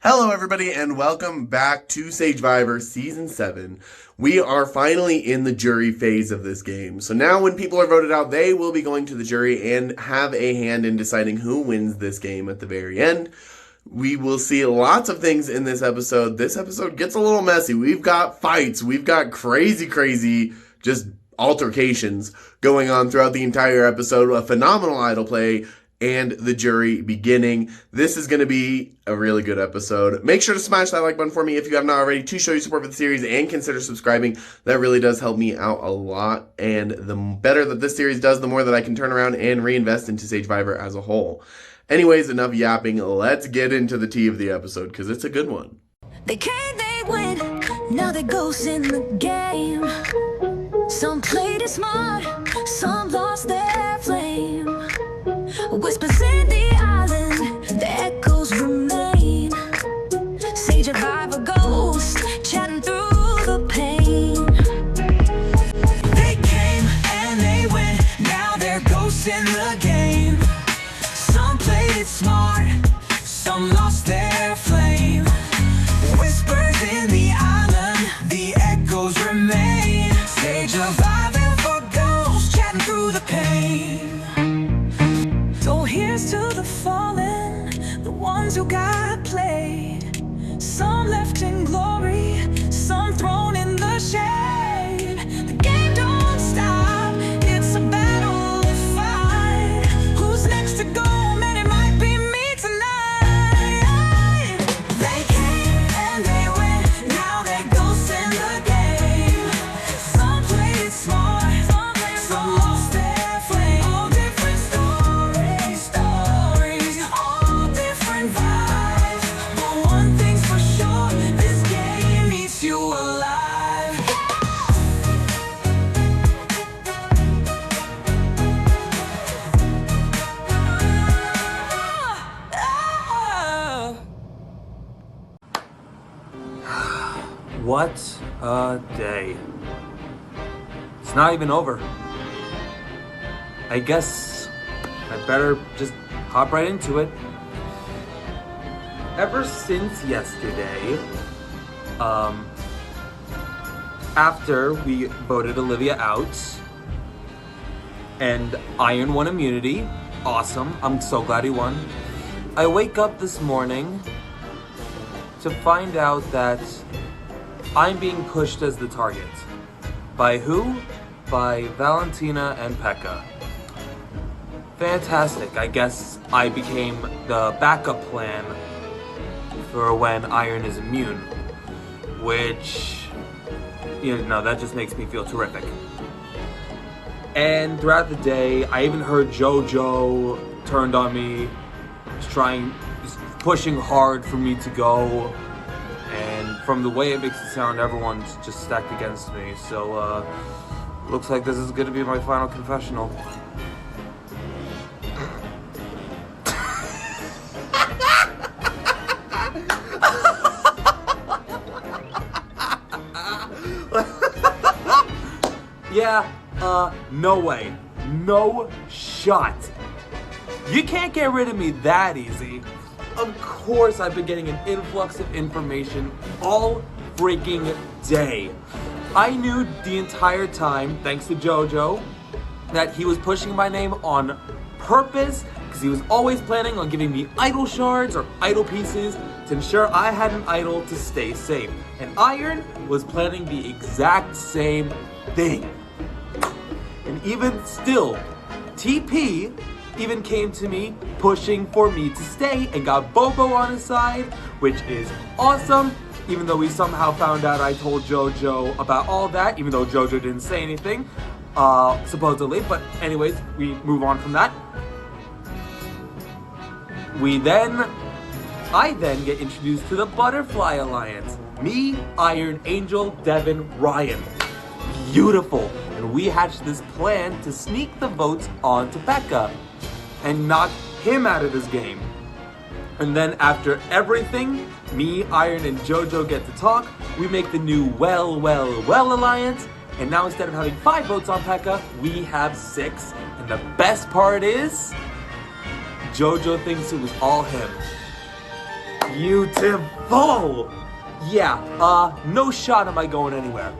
Hello everybody and welcome back to Sagevivor Season 7. We are finally in the jury phase of this game. So now when people are voted out, they will be going to the jury and have a hand in deciding who wins this game at the very end. We will see lots of things in this episode. This episode gets a little messy. We've got fights. We've got crazy just altercations going on throughout the entire episode. A phenomenal idol play and the jury beginning. This is going to be a really good episode. Make sure to smash that like button for me if you have not already to show your support for the series, and consider subscribing. That really does help me out a lot, and the better that this series does, the more that I can turn around and reinvest into Sagevivor as a whole. Anyways, enough yapping. Let's get into the tea of the episode, because it's a good one. They came, they went, now they're ghosts in the game. Some played it smart, some lost their flame. Whispers in the island, the echoes remain. Sagevivor ghosts, chatting through the pain. They came and they went, now they're ghosts in the game. Some played it smart, some lost their flame. Whispers in the island, the echoes remain. Sagevivor for ghosts, chatting through the pain. So here's to the fallen, the ones who got played. Some left in glory, some thrown in the shade. The game don't stop, it's a battle to fight. Who's next to go? Man, it might be me tonight. They came and they went, now they're ghosts in the game. Some played it smart, some lost their flame. All different stories, all different vibes. But one thing's for sure, this game eats you alive. What a day. It's not even over. I guess I better just hop right into it. Ever since yesterday, after we voted Olivia out and Iron won immunity, awesome, I'm so glad he won. I wake up this morning to find out that I'm being pushed as the target. By who? By Valentina and Pekka. Fantastic. I guess I became the backup plan for when Iron is immune. Which, that just makes me feel terrific. And throughout the day, I even heard JoJo turned on me. He's pushing hard for me to go. And from the way it makes it sound, everyone's just stacked against me. So, looks like this is going to be my final confessional. Yeah, no way. No shot. You can't get rid of me that easy. Of course, I've been getting an influx of information all freaking day. I knew the entire time, thanks to JoJo, that he was pushing my name on purpose because he was always planning on giving me idol shards or idol pieces to ensure I had an idol to stay safe. And Iron was planning the exact same thing. And even still, TP even came to me pushing for me to stay and got Bobo on his side, which is awesome, even though we somehow found out I told JoJo about all that, even though JoJo didn't say anything, supposedly. But anyways, we move on from that. I then get introduced to the Butterfly Alliance. Me, Iron, Angel, Devin, Ryan. Beautiful. And we hatched this plan to sneak the votes onto Pekka and knock him out of this game. And then after everything, me, Iron, and JoJo get to talk. We make the new Well Alliance. And now instead of having 5 votes on Pekka, we have 6. And the best part is, JoJo thinks it was all him. Beautiful! Yeah, no shot am I going anywhere.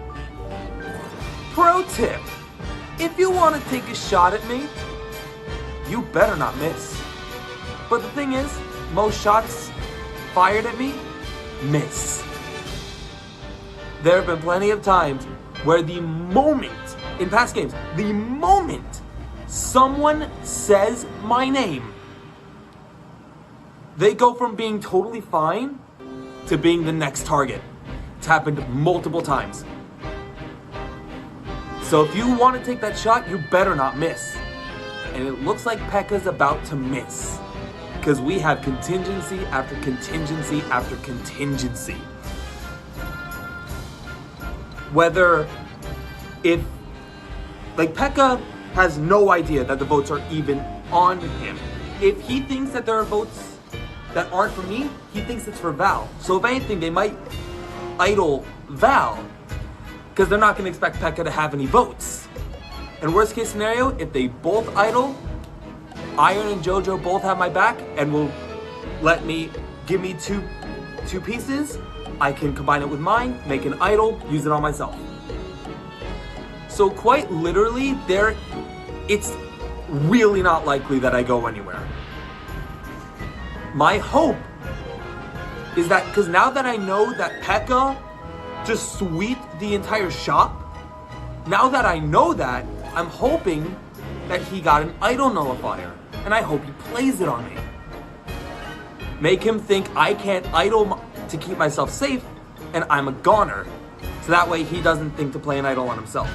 Pro tip, if you want to take a shot at me, you better not miss. But the thing is, most shots fired at me, miss. There have been plenty of times where the moment, in past games, the moment someone says my name, they go from being totally fine to being the next target. It's happened multiple times. So if you want to take that shot, you better not miss. And it looks like Pekka's about to miss, because we have contingency after contingency after contingency. Whether if, like, Pekka has no idea that the votes are even on him. If he thinks that there are votes that aren't for me, he thinks it's for Val. So if anything, they might idle Val, because they're not going to expect Pekka to have any votes. And worst case scenario, if they both idle, Iron and JoJo both have my back and will give me two pieces. I can combine it with mine, make an idol, use it on myself. So quite literally, it's really not likely that I go anywhere. My hope is that, because now that I know that Pekka just sweeped the entire shop, now that I know that, I'm hoping that he got an idol nullifier, and I hope he plays it on me. Make him think I can't idol to keep myself safe, and I'm a goner. So that way he doesn't think to play an idol on himself.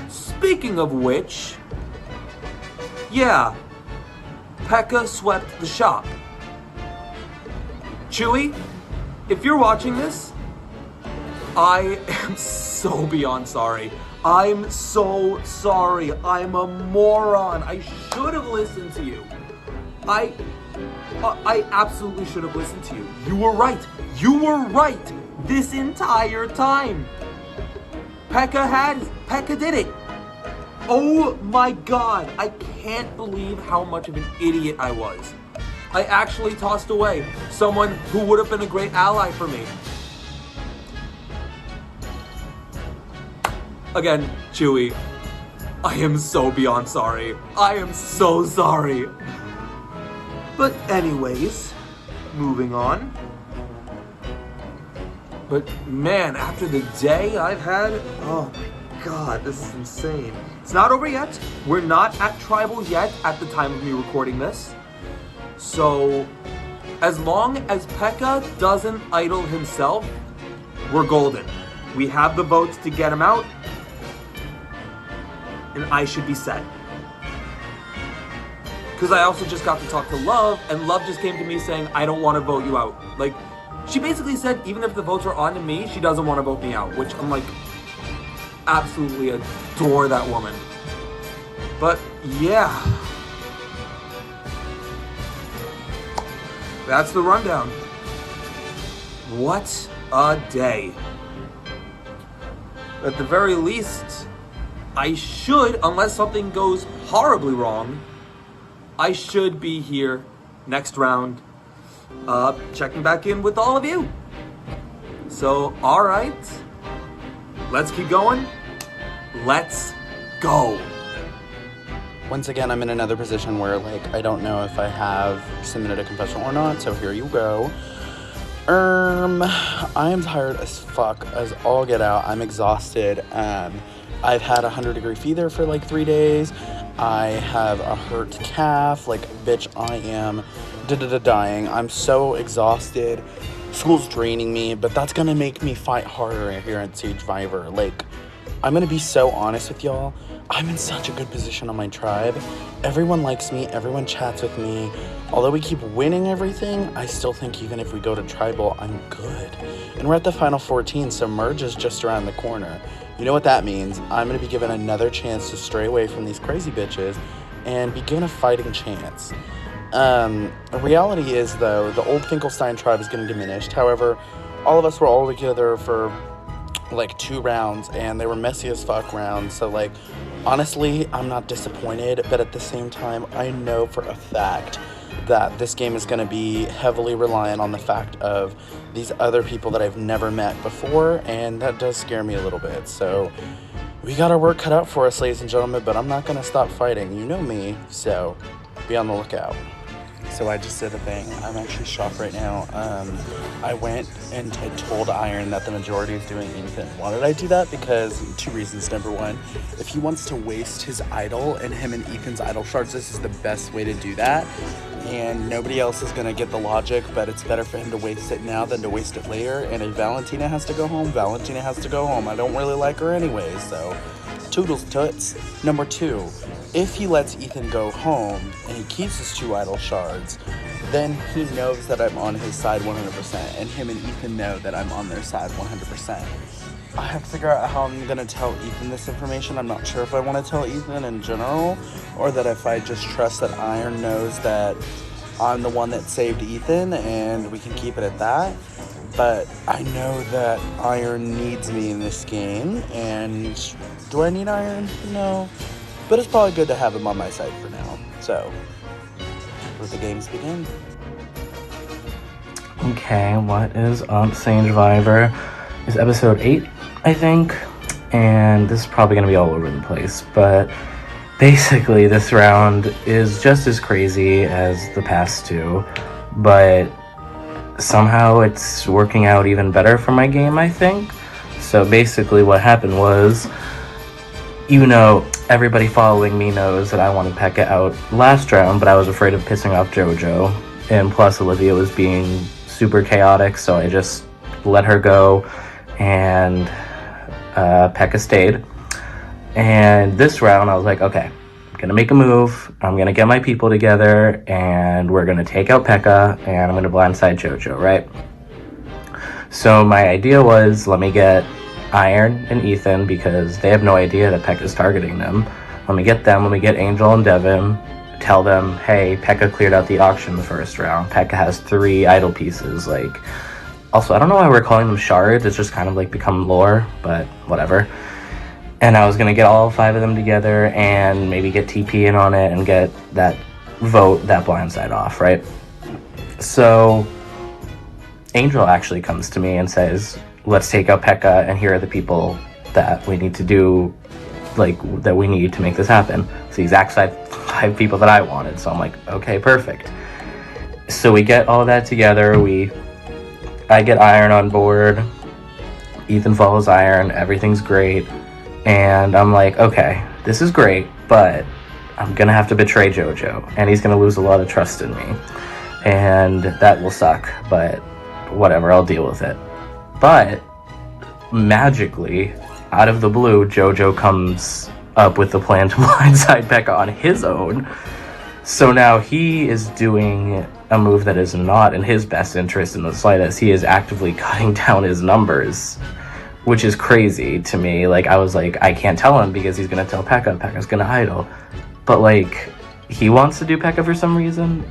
Speaking of which, yeah, Pekka swept the shop. Chewy, if you're watching this, I am so beyond sorry. I'm so sorry. I'm a moron. I should have listened to you. I absolutely should have listened to you. You were right. You were right this entire time. Pekka did it. Oh my God. I can't believe how much of an idiot I was. I actually tossed away someone who would have been a great ally for me. Again, Chewy, I am so beyond sorry. I am so sorry. But anyways, moving on. But man, after the day I've had, oh my God, this is insane. It's not over yet. We're not at Tribal yet at the time of me recording this. So, as long as Pekka doesn't idle himself, we're golden. We have the votes to get him out, and I should be set. Because I also just got to talk to Love, and Love just came to me saying, I don't want to vote you out. Like, she basically said, even if the votes are on to me, she doesn't want to vote me out, which I'm like, absolutely adore that woman. But, yeah. That's the rundown. What a day. At the very least, I should, unless something goes horribly wrong, I should be here next round, checking back in with all of you. So, alright, let's keep going. Let's go. Once again, I'm in another position where, like, I don't know if I have submitted a confessional or not, so here you go. I am tired as fuck, as all get out. I'm exhausted. I've had a 100-degree fever for like 3 days. I have a hurt calf. Like, bitch, I am dying. I'm so exhausted. School's draining me, but that's gonna make me fight harder here at Sagevivor. Like, I'm gonna be so honest with y'all. I'm in such a good position on my tribe. Everyone likes me. Everyone chats with me. Although we keep winning everything, I still think even if we go to tribal, I'm good. And we're at the final 14, so merge is just around the corner. You know what that means? I'm going to be given another chance to stray away from these crazy bitches and be given a fighting chance. The reality is, though, the old Finkelstein tribe is getting diminished. However, all of us were all together for like 2 rounds, and they were messy as fuck rounds. So, like, honestly, I'm not disappointed, but at the same time, I know for a fact that this game is going to be heavily reliant on the fact of these other people that I've never met before, and that does scare me a little bit. So we got our work cut out for us, ladies and gentlemen, but I'm not going to stop fighting. You know me, so be on the lookout. So I just did a thing. I'm actually shocked right now. I went and I told Iron that the majority is doing Ethan. Why did I do that? Because 2 reasons. Number 1, if he wants to waste his idol and him and Ethan's idol shards, this is the best way to do that. And nobody else is going to get the logic, but it's better for him to waste it now than to waste it later. And if Valentina has to go home, Valentina has to go home. I don't really like her anyway, so toodles toots. Number 2, if he lets Ethan go home and he keeps his 2 idol shards, then he knows that I'm on his side 100%, and him and Ethan know that I'm on their side 100%. I have to figure out how I'm going to tell Ethan this information. I'm not sure if I want to tell Ethan in general, or that if I just trust that Iron knows that I'm the one that saved Ethan and we can keep it at that. But I know that Iron needs me in this game, and do I need Iron? No. But it's probably good to have him on my side for now. So, let the games begin. Okay, what is up, Sagevivor? It's episode 8, I think, and this is probably going to be all over the place, but basically this round is just as crazy as the past 2, but somehow it's working out even better for my game, I think. So basically what happened was, everybody following me knows that I wanted Pekka out last round, but I was afraid of pissing off JoJo, and plus Olivia was being super chaotic, so I just let her go, and Pekka stayed. And this round I was like, okay, I'm gonna make a move, I'm gonna get my people together, and we're gonna take out Pekka, and I'm gonna blindside JoJo, right? So my idea was, let me get Iron and Ethan, because they have no idea that Pekka's targeting them. Let me get them, let me get Angel and Devin, tell them, hey, Pekka cleared out the auction the first round. Pekka has 3 idol pieces, also, I don't know why we're calling them shards, it's just kind of become lore, but whatever. And I was gonna get all 5 of them together and maybe get TP in on it and get that blindside off, right? So Angel actually comes to me and says, let's take out Pekka, and here are the people that we need to do, that we need to make this happen. It's the exact 5 people that I wanted, so I'm like, okay, perfect. So we get all that together, I get Iron on board, Ethan follows Iron, everything's great, and I'm like, okay, this is great, but I'm gonna have to betray JoJo, and he's gonna lose a lot of trust in me, and that will suck, but whatever, I'll deal with it. But magically, out of the blue, JoJo comes up with the plan to blindside Pekka on his own. So now he is doing a move that is not in his best interest in the slightest. He is actively cutting down his numbers, which is crazy to me. I was like, I can't tell him because he's going to tell Pekka. Pekka's going to idle. But he wants to do Pekka for some reason.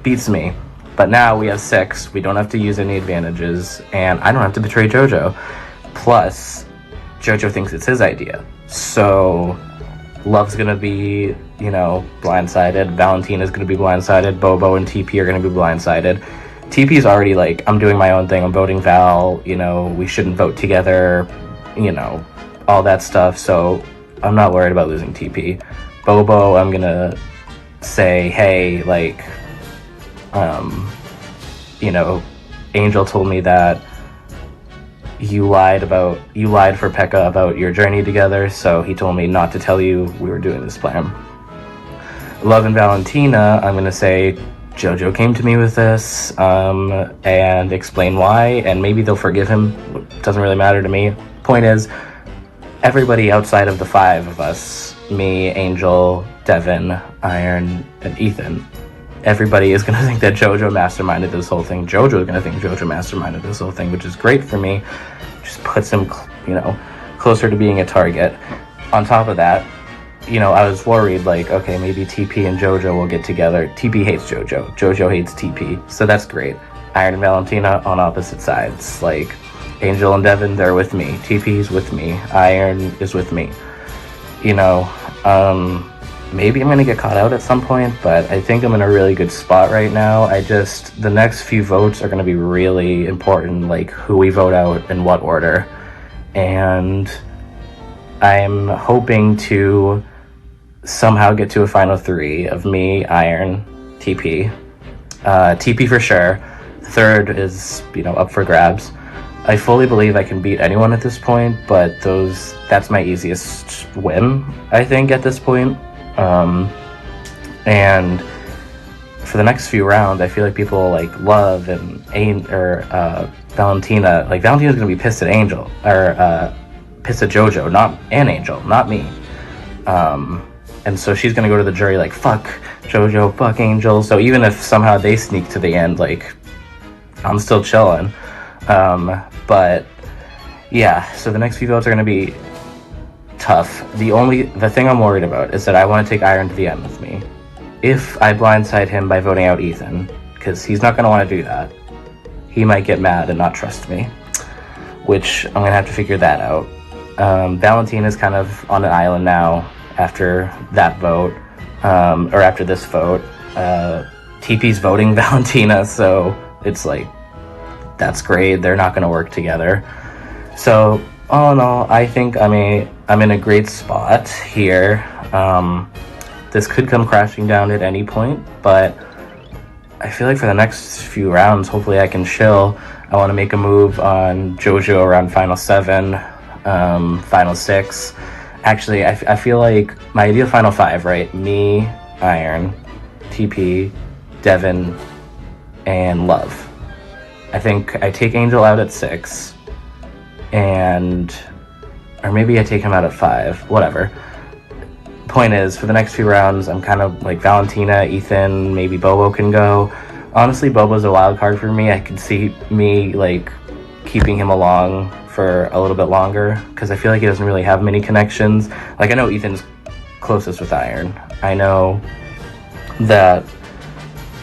Beats me. But now we have 6, we don't have to use any advantages, and I don't have to betray JoJo. Plus, JoJo thinks it's his idea. So, Love's gonna be, blindsided, Valentina's gonna be blindsided, Bobo and TP are gonna be blindsided. TP's already I'm doing my own thing, I'm voting Val, we shouldn't vote together, all that stuff, so I'm not worried about losing TP. Bobo, I'm gonna say, hey, Angel told me that you lied for Pekka about your journey together, so he told me not to tell you we were doing this plan. Love and Valentina, I'm gonna say JoJo came to me with this, and explain why, and maybe they'll forgive him. It doesn't really matter to me. Point is, everybody outside of the 5 of us, me, Angel, Devin, Iron, and Ethan, everybody is going to think that JoJo masterminded this whole thing. JoJo is going to think JoJo masterminded this whole thing, which is great for me. Just puts him, closer to being a target. On top of that, I was worried, okay, maybe TP and JoJo will get together. TP hates JoJo. JoJo hates TP. So that's great. Iron and Valentina on opposite sides. Angel and Devin, they're with me. TP's with me. Iron is with me. maybe I'm gonna get caught out at some point, but I think I'm in a really good spot right now. The next few votes are gonna be really important, like who we vote out in what order. And I'm hoping to somehow get to a final 3 of me, Iron, TP. TP for sure. Third is, up for grabs. I fully believe I can beat anyone at this point, but that's my easiest win, I think, at this point. And for the next few rounds, I feel like people like Love and Valentina. Like, Valentina's gonna be pissed at Angel, or pissed at JoJo, not Angel, not me. And so she's gonna go to the jury like, fuck JoJo, fuck Angel. So even if somehow they sneak to the end, like, I'm still chilling. But yeah, so the next few votes are gonna be tough. The thing I'm worried about is that I want to take Iron to the end with me. If I blindside him by voting out Ethan, because he's not gonna want to do that. He might get mad and not trust me, which I'm gonna have to figure that out. Valentina's kind of on an island now after that vote, or after this vote. TP's voting Valentina, so it's like, that's great. They're not gonna work together. So all in all, I think I'm in a great spot here. This could come crashing down at any point, but I feel like for the next few rounds, hopefully I can chill. I want to make a move on JoJo around Final 7, Final 6. Actually, I feel like my ideal Final 5, right? Me, Iron, TP, Devin, and Love. I think I take Angel out at 6, or maybe I take him out at 5, whatever. Point is, for the next few rounds, I'm kind of like Valentina, Ethan, maybe Bobo can go. Honestly, Bobo's a wild card for me. I could see me like keeping him along for a little bit longer, because I feel like he doesn't really have many connections. Like, I know Ethan's closest with Iron. I know that,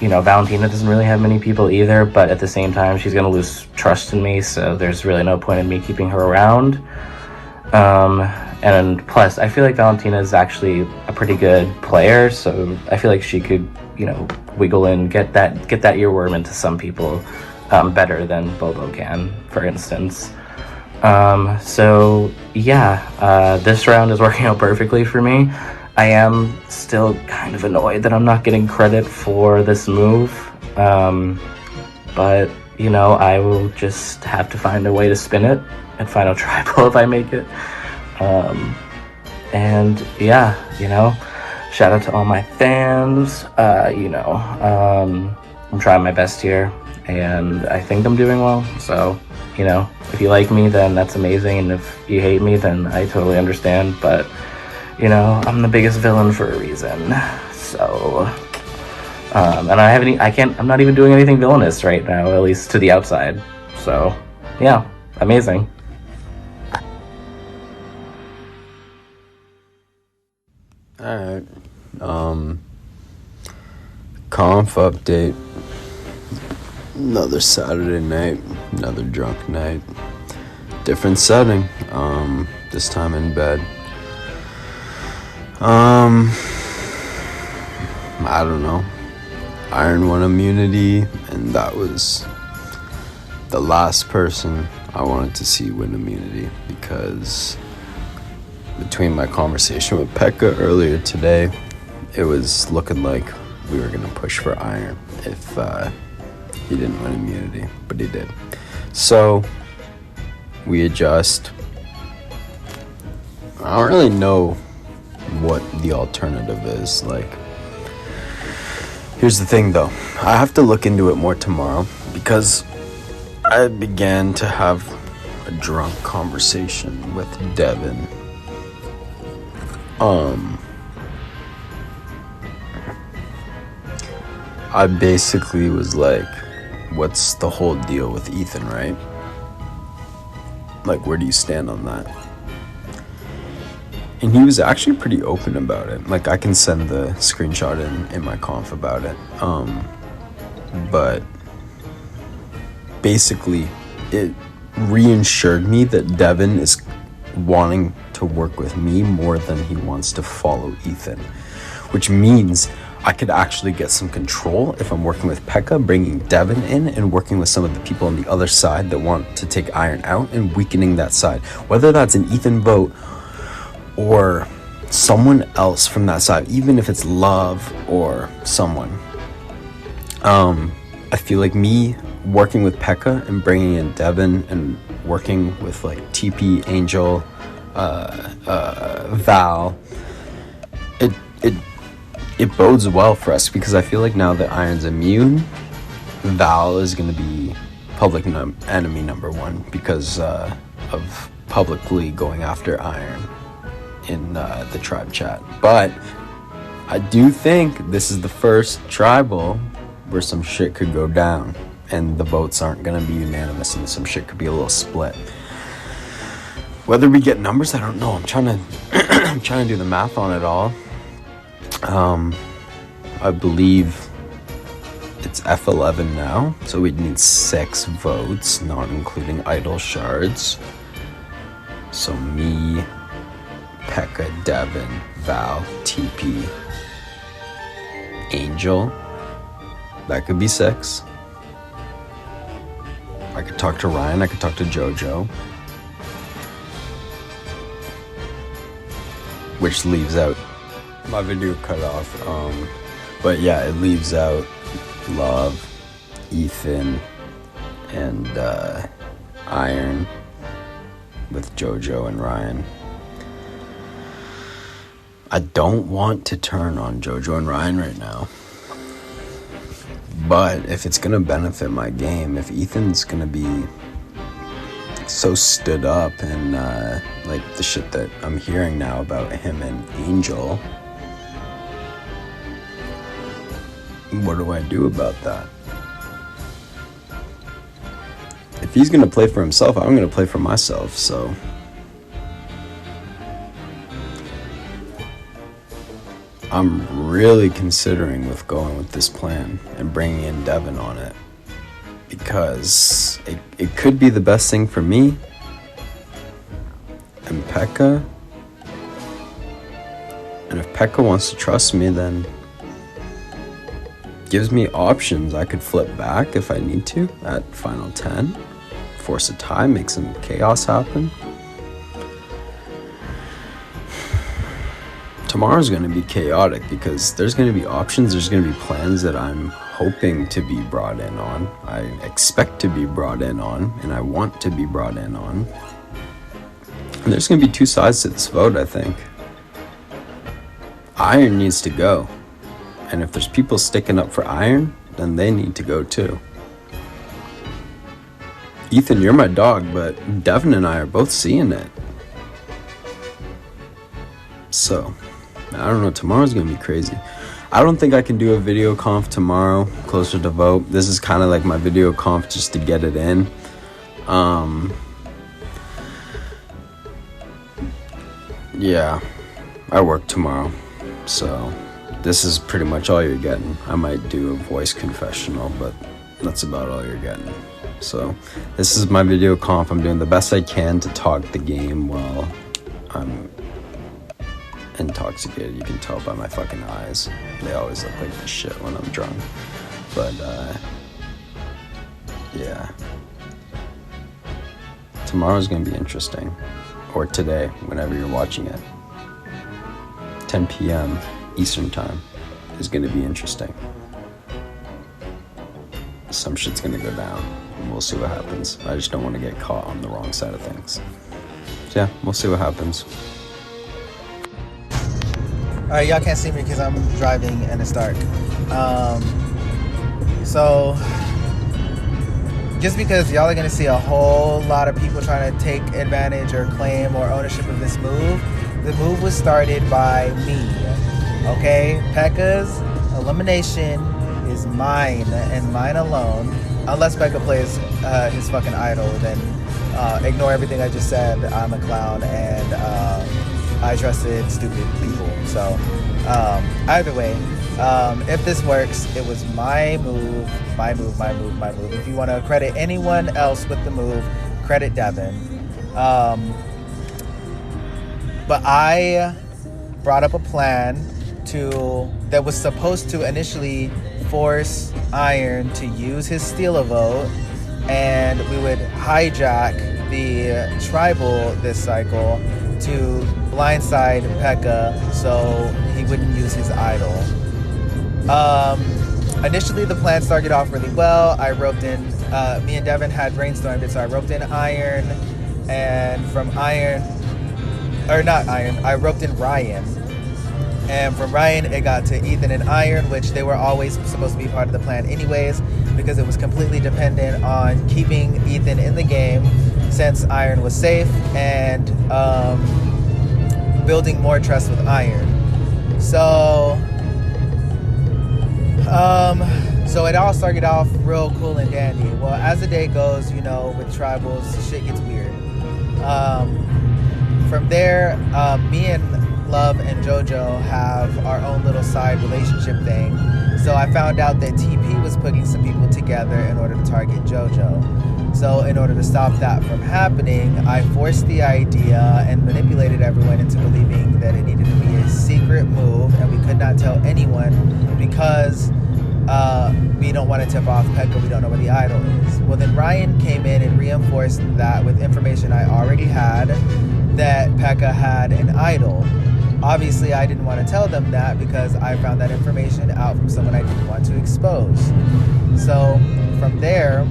Valentina doesn't really have many people either, but at the same time, she's going to lose trust in me, so there's really no point in me keeping her around. And plus, I feel like Valentina is actually a pretty good player, so I feel like she could, wiggle and get that earworm into some people better than Bobo can, for instance. So yeah, this round is working out perfectly for me. I am still kind of annoyed that I'm not getting credit for this move, but I will just have to find a way to spin it at Final Tribal if I make it. And yeah, shout out to all my fans. I'm trying my best here, and I think I'm doing well. So, if you like me, then that's amazing, and if you hate me, then I totally understand. But I'm the biggest villain for a reason. So, and I'm not even doing anything villainous right now, at least to the outside. So, yeah, amazing. Alright, conf update. Another Saturday night, another drunk night. Different setting, this time in bed. I don't know. Iron won immunity, and that was the last person I wanted to see win immunity, because between my conversation with Pekka earlier today, it was looking like we were going to push for Iron if he didn't win immunity, but he did. So we adjust. I don't really know what the alternative is. Like, here's the thing though, I have to look into it more tomorrow, because I began to have a drunk conversation with Devin. I basically was like, what's the whole deal with Ethan, right? Like, where do you stand on that? And he was actually pretty open about it. Like, I can send the screenshot in my conf about it. But basically, it reassured me that Devin is wanting to work with me more than he wants to follow Ethan, which means I could actually get some control if I'm working with Pekka, bringing Devin in and working with some of the people on the other side that want to take Iron out and weakening that side. Whether that's an Ethan vote or someone else from that side, even if it's Love or someone. I feel like me working with Pekka and bringing in Devin and working with like TP, Angel, Val, it bodes well for us, because I feel like now that Iron's immune, Val is going to be public enemy number one because of publicly going after Iron in the tribe chat. But I do think this is the first tribal where some shit could go down and the votes aren't going to be unanimous and some shit could be a little split. Whether we get numbers, I don't know. I'm trying to do the math on it all. I believe it's F11 now, so we'd need 6 votes, not including idle shards. So me, Pekka, Devin, Val, TP, Angel. That could be 6. I could talk to Ryan, I could talk to JoJo. Which leaves out, my video cut off, but yeah, it leaves out Love, Ethan, and Iron with JoJo and Ryan. I don't want to turn on JoJo and Ryan right now. But if it's going to benefit my game, if Ethan's going to be so stood up and like the shit that I'm hearing now about him and Angel, what do I do about that? If he's going to play for himself, I'm going to play for myself, so... I'm really considering with going with this plan and bringing in Devin on it, because it could be the best thing for me and Pekka. And if Pekka wants to trust me, then gives me options. I could flip back if I need to at final 10, force a tie, make some chaos happen. Tomorrow's going to be chaotic because there's going to be options, there's going to be plans that I'm hoping to be brought in on, I expect to be brought in on, and I want to be brought in on. And there's going to be 2 sides to this vote, I think. Iron needs to go. And if there's people sticking up for Iron, then they need to go too. Ethan, you're my dog, but Devin and I are both seeing it. So... I don't know, tomorrow's gonna be crazy. I don't think I can do a video conf tomorrow, closer to vote. This is kind of like my video conf just to get it in. Yeah, I work tomorrow, so this is pretty much all you're getting. I might do a voice confessional, but that's about all you're getting. So this is my video conf. I'm doing the best I can to talk the game while I'm intoxicated. You can tell by my fucking eyes. They always look like this shit when I'm drunk. But yeah, tomorrow's gonna be interesting, or today, whenever you're watching it. 10 p.m. Eastern time is gonna be interesting. Some shit's gonna go down and we'll see what happens. I just don't want to get caught on the wrong side of things. So yeah, we'll see what happens. Alright, y'all can't see me because I'm driving and it's dark. So, just because y'all are going to see a whole lot of people trying to take advantage or claim or ownership of this move, the move was started by me. Okay? Pekka's elimination is mine and mine alone. Unless Pekka plays his fucking idol, then ignore everything I just said. I'm a clown and I trusted stupid people. So either way, if this works, it was my move. If you want to credit anyone else with the move, credit Devin. But I brought up a plan that was supposed to initially force Iron to use his steal a vote, and we would hijack the tribal this cycle to blindside P.E.K.K.A so he wouldn't use his idol. Initially, the plan started off really well. I roped in, me and Devin had brainstormed it, so I roped in Iron, and from Iron, or not Iron, I roped in Ryan. And from Ryan, it got to Ethan and Iron, which they were always supposed to be part of the plan anyways, because it was completely dependent on keeping Ethan in the game since Iron was safe, and building more trust with Iron. So it all started off real cool and dandy. Well, as the day goes, you know, with tribals, shit gets weird. From there, me and Love and JoJo have our own little side relationship thing. So I found out that TP was putting some people together in order to target JoJo. So in order to stop that from happening, I forced the idea and manipulated everyone into believing that it needed to be a secret move and we could not tell anyone because we don't want to tip off P.E.K.K.A. We don't know where the idol is. Well, then Ryan came in and reinforced that with information I already had, that P.E.K.K.A had an idol. Obviously, I didn't want to tell them that because I found that information out from someone I didn't want to expose. So from there,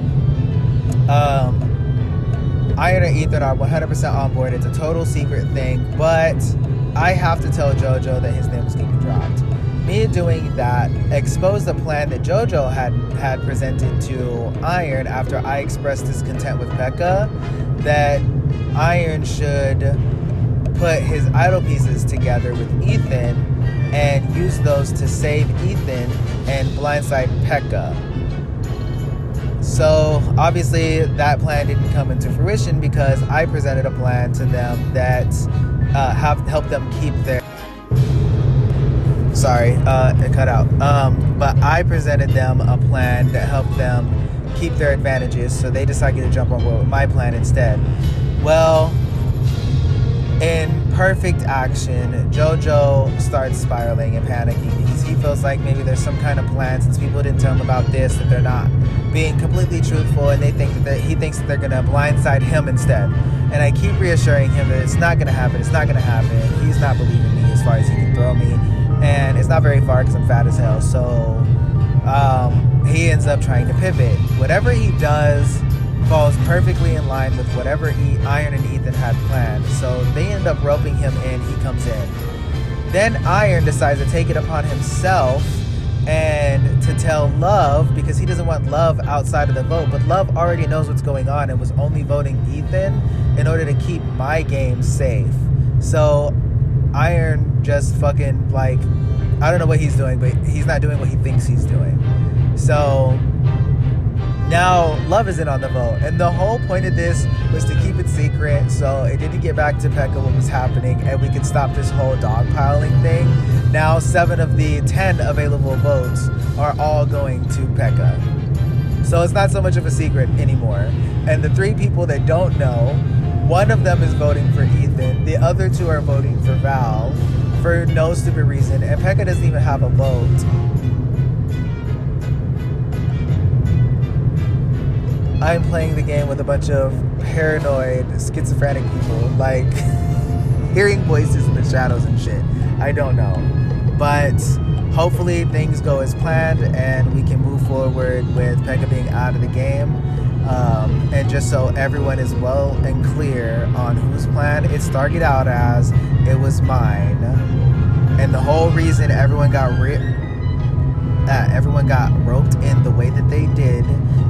Iron and Ethan are 100% on board. It's a total secret thing, but I have to tell JoJo that his name was going to be dropped. Me doing that exposed the plan that JoJo had presented to Iron after I expressed discontent with P.E.K.K.A, that Iron should put his idol pieces together with Ethan and use those to save Ethan and blindside P.E.K.K.A. So obviously that plan didn't come into fruition because I presented a plan to them that helped them keep their... Sorry, it cut out. But I presented them a plan that helped them keep their advantages, so they decided to jump on board with my plan instead. Well, in perfect action, JoJo starts spiraling and panicking because he feels like maybe there's some kind of plan since people didn't tell him about this, that they're not being completely truthful, and he thinks that they're gonna blindside him instead. And I keep reassuring him that it's not gonna happen, it's not gonna happen. He's not believing me as far as he can throw me, and it's not very far because I'm fat as hell. So he ends up trying to pivot. Whatever he does falls perfectly in line with whatever Iron and Ethan had planned. So they end up roping him in, he comes in. Then Iron decides to take it upon himself and to tell Love, because he doesn't want Love outside of the vote, but Love already knows what's going on and was only voting Ethan in order to keep my game safe. So Iron just fucking, like, I don't know what he's doing, but he's not doing what he thinks he's doing. So now Love is in on the vote, and the whole point of this was to keep it secret so it didn't get back to P.E.K.K.A what was happening, and we could stop this whole dogpiling thing. Now 7 of the 10 available votes are all going to P.E.K.K.A. So it's not so much of a secret anymore. And the 3 people that don't know, one of them is voting for Ethan, the other 2 are voting for Val for no stupid reason, and P.E.K.K.A doesn't even have a vote. I'm playing the game with a bunch of paranoid, schizophrenic people, like hearing voices in the shadows and shit. I don't know. But hopefully things go as planned and we can move forward with P.E.K.K.A being out of the game. And just so everyone is well and clear on whose plan it started out as, it was mine. And the whole reason everyone got roped in the way that they did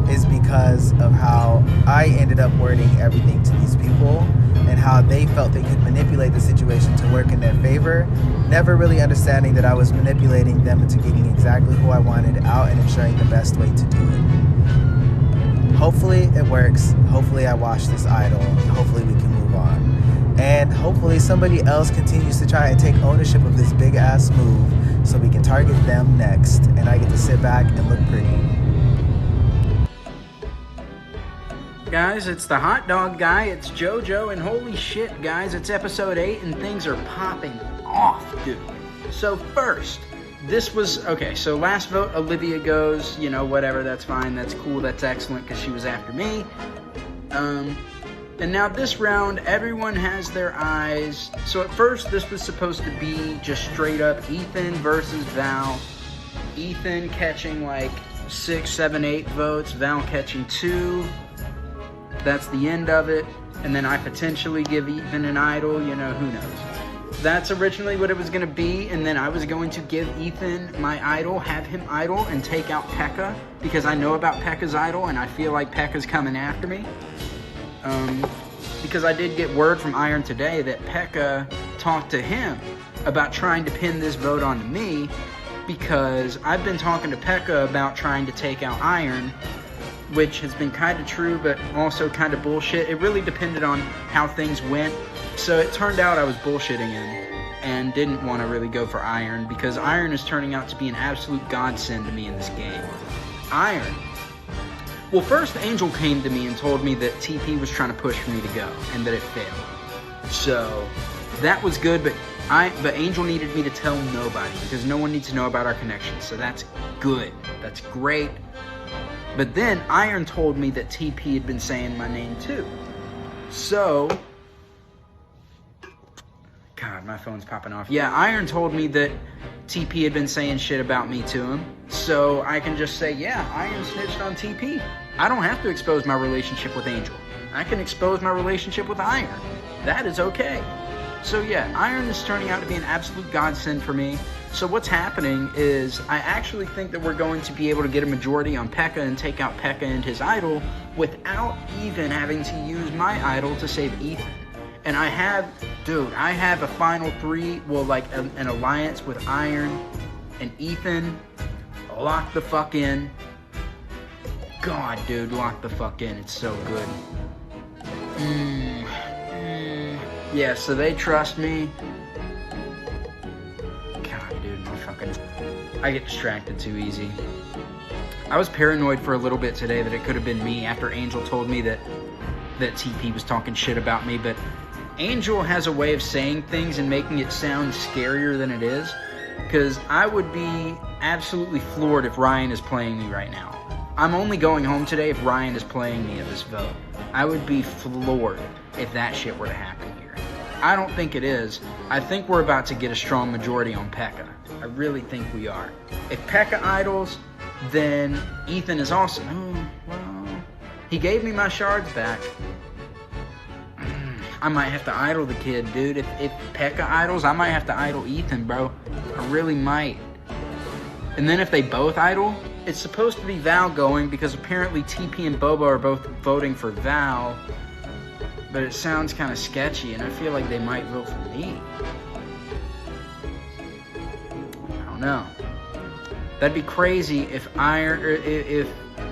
is because of how I ended up wording everything to these people and how they felt they could manipulate the situation to work in their favor, never really understanding that I was manipulating them into getting exactly who I wanted out and ensuring the best way to do it. Hopefully it works. Hopefully I wash this idol. Hopefully we can move on. And hopefully somebody else continues to try and take ownership of this big ass move so we can target them next and I get to sit back and look pretty. Guys, it's the hot dog guy, it's JoJo, and holy shit, guys, it's episode 8 and things are popping off, dude. So first, this was, okay, so last vote, Olivia goes, you know, whatever, that's fine, that's cool, that's excellent, because she was after me. And now this round, everyone has their eyes. So at first, this was supposed to be just straight up Ethan versus Val. Ethan catching like 6, 7, 8 votes, Val catching 2. That's the end of it. And then I potentially give Ethan an idol, you know, who knows. That's originally what it was going to be, and then I was going to give Ethan my idol, have him idol, and take out Pekka, because I know about Pekka's idol, and I feel like Pekka's coming after me. Because I did get word from Iron today that Pekka talked to him about trying to pin this vote onto me, because I've been talking to Pekka about trying to take out Iron, which has been kind of true, but also kind of bullshit. It really depended on how things went. So it turned out I was bullshitting him and didn't want to really go for Iron, because Iron is turning out to be an absolute godsend to me in this game. Iron. Well, first Angel came to me and told me that TP was trying to push for me to go and that it failed. So that was good, but Angel needed me to tell nobody, because no one needs to know about our connection. So that's good. That's great. But then Iron told me that TP had been saying my name too. So, God, my phone's popping off. Yeah, Iron told me that TP had been saying shit about me to him. So I can just say, yeah, Iron snitched on TP. I don't have to expose my relationship with Angel. I can expose my relationship with Iron. That is okay. So yeah, Iron is turning out to be an absolute godsend for me. So what's happening is I actually think that we're going to be able to get a majority on Pekka and take out Pekka and his idol without even having to use my idol to save Ethan. And I have a final 3, well, like an alliance with Iron and Ethan. Lock the fuck in. God, dude, lock the fuck in. It's so good. Yeah, so they trust me. God, dude, I get distracted too easy. I was paranoid for a little bit today that it could have been me after Angel told me that TP was talking shit about me, but Angel has a way of saying things and making it sound scarier than it is, because I would be absolutely floored if Ryan is playing me right now. I'm only going home today if Ryan is playing me at this vote. I would be floored if that shit were to happen here. I don't think it is. I think we're about to get a strong majority on Pekka. I really think we are. If Pekka idols, then Ethan is awesome. Oh, well, he gave me my shards back. I might have to idol the kid, dude. If Pekka idols, I might have to idol Ethan, bro. I really might. And then if they both idol, it's supposed to be Val going, because apparently TP and Bobo are both voting for Val. But it sounds kind of sketchy, and I feel like they might vote for me. I don't know. That'd be crazy if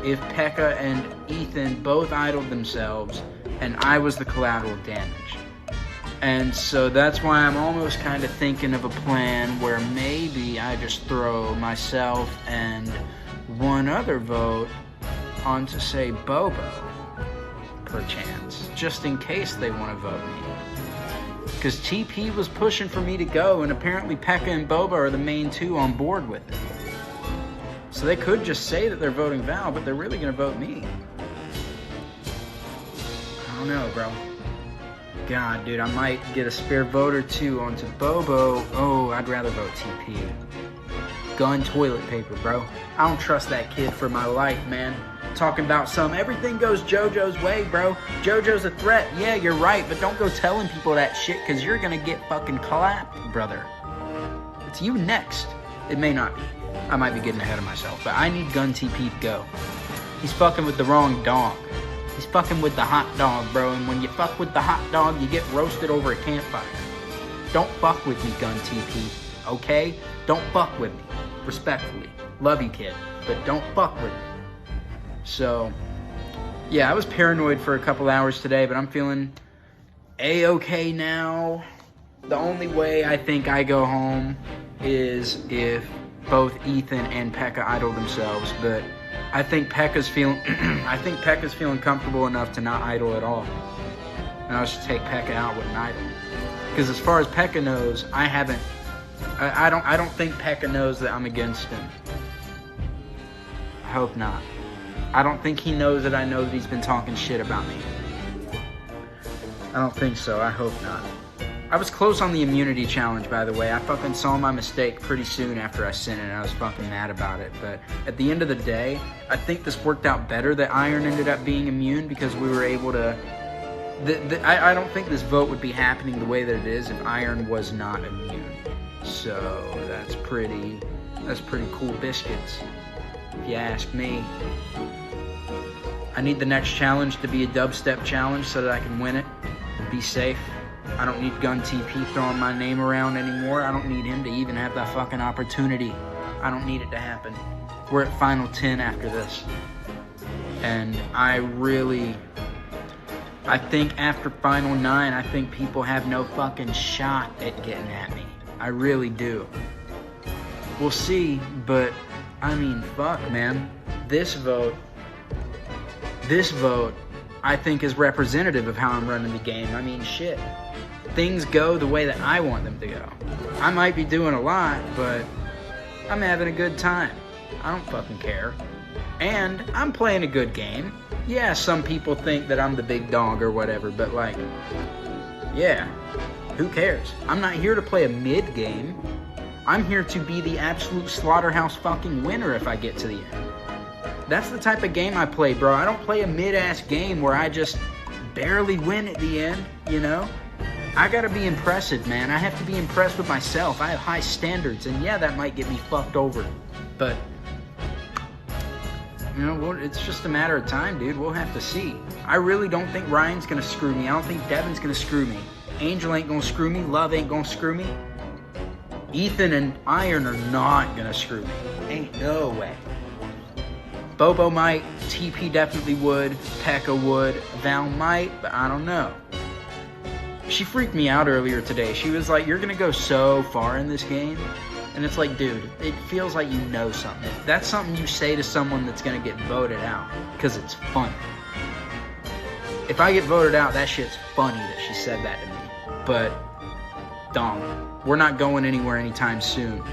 if Pekka and Ethan both idled themselves and I was the collateral damage. And so that's why I'm almost kind of thinking of a plan where maybe I just throw myself and one other vote onto, say, Bobo, perchance, just in case they want to vote me. Because TP was pushing for me to go, and apparently Pekka and Boba are the main 2 on board with it. So they could just say that they're voting Val, but they're really going to vote me. I don't know, bro. God, dude, I might get a spare vote or 2 onto Bobo. Oh, I'd rather vote TP. Gun toilet paper, bro. I don't trust that kid for my life, man. Talking about everything goes JoJo's way, bro. JoJo's a threat. Yeah, you're right, but don't go telling people that shit, because you're gonna get fucking clapped, brother. It's you next. It may not be. I might be getting ahead of myself, but I need Gun TP to go. He's fucking with the wrong dog. He's fucking with the hot dog, bro, and when you fuck with the hot dog, you get roasted over a campfire. Don't fuck with me, Gun TP, okay? Don't fuck with me. Respectfully. Love you, kid, but don't fuck with me. So, yeah, I was paranoid for a couple hours today, but I'm feeling A-okay now. The only way I think I go home is if both Ethan and Pekka idol themselves, but I think Pekka's feeling comfortable enough to not idol at all. And I'll just take Pekka out with an idol. Because as far as Pekka knows, I haven't I don't think Pekka knows that I'm against him. I hope not. I don't think he knows that I know that he's been talking shit about me. I don't think so. I hope not. I was close on the immunity challenge, by the way. I fucking saw my mistake pretty soon after I sent it, and I was fucking mad about it. But at the end of the day, I think this worked out better that Iron ended up being immune because we were able to... I don't think this vote would be happening the way that it is if Iron was not immune. So that's pretty cool biscuits, if you ask me. I need the next challenge to be a dubstep challenge so that I can win it and be safe. I don't need Gun TP throwing my name around anymore. I don't need him to even have that fucking opportunity. I don't need it to happen. We're at Final 10 after this. And I think after Final 9, I think people have no fucking shot at getting at me. I really do. We'll see, but I mean, fuck, man. This vote, I think is representative of how I'm running the game. I mean, shit. Things go the way that I want them to go. I might be doing a lot, but I'm having a good time. I don't fucking care. And I'm playing a good game. Yeah, some people think that I'm the big dog or whatever, but like, yeah, who cares? I'm not here to play a mid game. I'm here to be the absolute slaughterhouse fucking winner if I get to the end. That's the type of game I play, bro. I don't play a mid-ass game where I just barely win at the end, you know? I gotta be impressive, man. I have to be impressed with myself. I have high standards, and yeah, that might get me fucked over. But, you know, it's just a matter of time, dude. We'll have to see. I really don't think Ryan's gonna screw me. I don't think Devin's gonna screw me. Angel ain't gonna screw me. Love ain't gonna screw me. Ethan and Iron are not gonna screw me. Ain't no way. Bobo might, TP definitely would, Pekka would, Val might, but I don't know. She freaked me out earlier today. She was like, you're gonna go so far in this game. And it's like, dude, it feels like you know something. That's something you say to someone that's gonna get voted out, because it's funny. If I get voted out, that shit's funny that she said that to me. But, dong, we're not going anywhere anytime soon.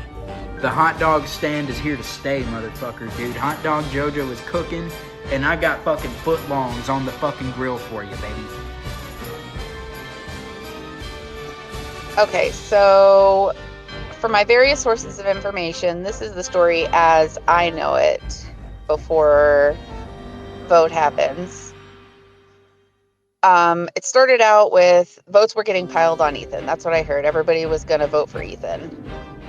The hot dog stand is here to stay, motherfucker, dude. Hot dog JoJo is cooking, and I got fucking footlongs on the fucking grill for you, baby. Okay, so from my various sources of information, this is the story as I know it before vote happens. It started out with votes were getting piled on Ethan. That's what I heard. Everybody was going to vote for Ethan.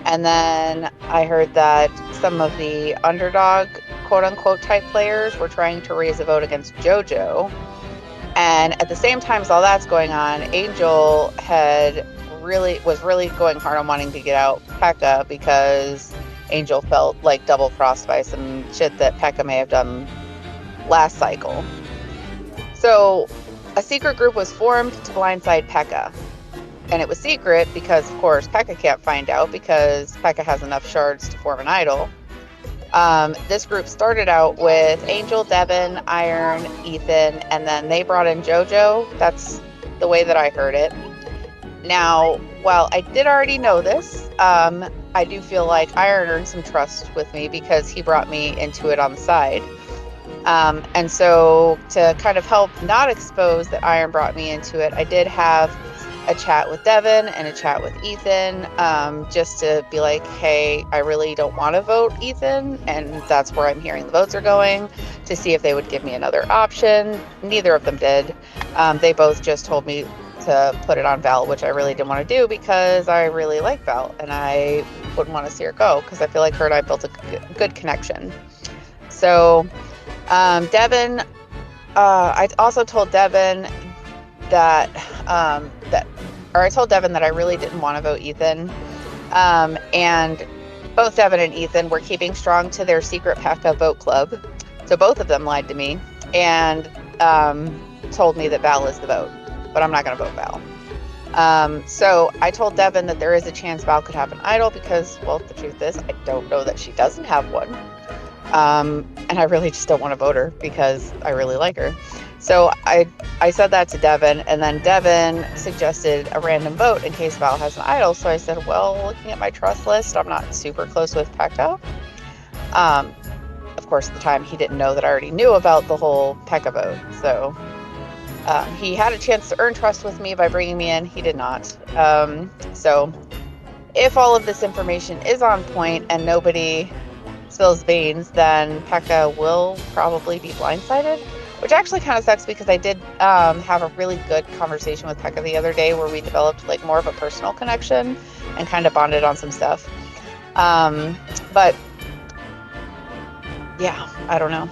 And then I heard that some of the underdog, quote unquote, type players were trying to raise a vote against JoJo. And at the same time as all that's going on, Angel was really going hard on wanting to get out Pekka because Angel felt like double crossed by some shit that Pekka may have done last cycle. So a secret group was formed to blindside Pekka. And it was secret because, of course, Pekka can't find out because Pekka has enough shards to form an idol. This group started out with Angel, Devin, Iron, Ethan, and then they brought in JoJo. That's the way that I heard it. Now, while I did already know this, I do feel like Iron earned some trust with me because he brought me into it on the side. And so to kind of help not expose that Iron brought me into it, I did have a chat with Devin and a chat with Ethan, just to be like, hey, I really don't want to vote Ethan, and that's where I'm hearing the votes are going, to see if they would give me another option. Neither of them did. They both just told me to put it on Val, which I really didn't want to do because I really like Val and I wouldn't want to see her go because I feel like her and I built a good connection. So Devin, I also told Devin that I told Devin that I really didn't want to vote Ethan, and both Devin and Ethan were keeping strong to their secret Pekka vote club, so both of them lied to me and told me that Val is the vote, but I'm not going to vote Val. So I told Devin that there is a chance Val could have an idol because, well, the truth is I don't know that she doesn't have one, and I really just don't want to vote her because I really like her. So I said that to Devin, and then Devin suggested a random vote in case Val has an idol. So I said, well, looking at my trust list, I'm not super close with Pekka. Of course, at the time, he didn't know that I already knew about the whole Pekka vote. So he had a chance to earn trust with me by bringing me in. He did not. So if all of this information is on point and nobody spills beans, then Pekka will probably be blindsided, which actually kind of sucks because I did have a really good conversation with Pekka the other day where we developed like more of a personal connection and kind of bonded on some stuff. But yeah, I don't know.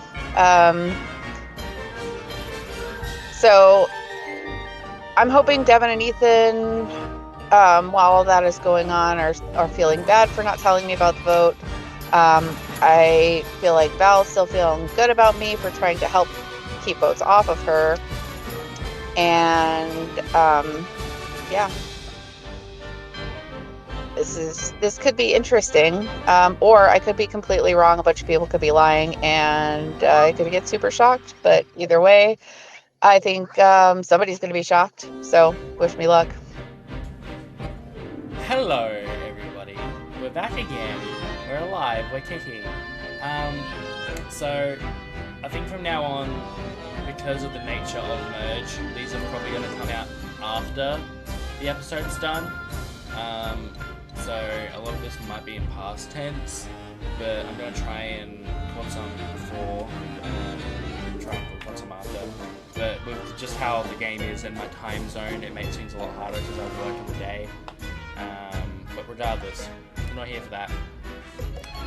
So I'm hoping Devin and Ethan, while all that is going on, are feeling bad for not telling me about the vote. I feel like Val's still feeling good about me for trying to help keep votes off of her. And yeah, this could be interesting, or I could be completely wrong. A bunch of people could be lying, and I could get super shocked. But either way, I think somebody's going to be shocked. So wish me luck. Hello, everybody. We're back again. We're alive. We're kicking. So I think from now on, because of the nature of merge, these are probably going to come out after the episode's done. So a lot of this might be in past tense, but I'm going to try and put some before, try and put some after. But with just how the game is and my time zone, it makes things a lot harder because I work in the day. But regardless, I'm not here for that.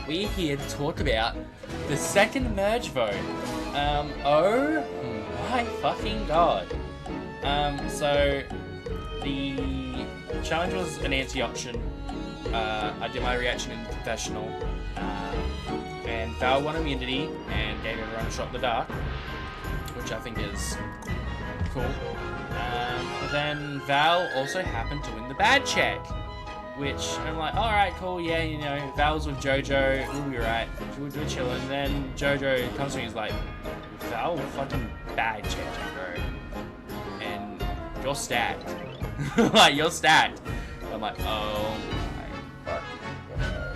We're here to talk about the second merge vote. Oh my fucking god. So the challenge was an anti-option. I did my reaction in the confessional, and Val won immunity and gave everyone a shot in the dark, which I think is cool. But then Val also happened to win the bad check, which I'm like, alright, cool, yeah, you know, Val's with JoJo, we'll be right, we're chilling. And then JoJo comes to me and is like, Val fucking bad check, bro, and you're stacked. Like, you're stacked. I'm like, oh my fucking god.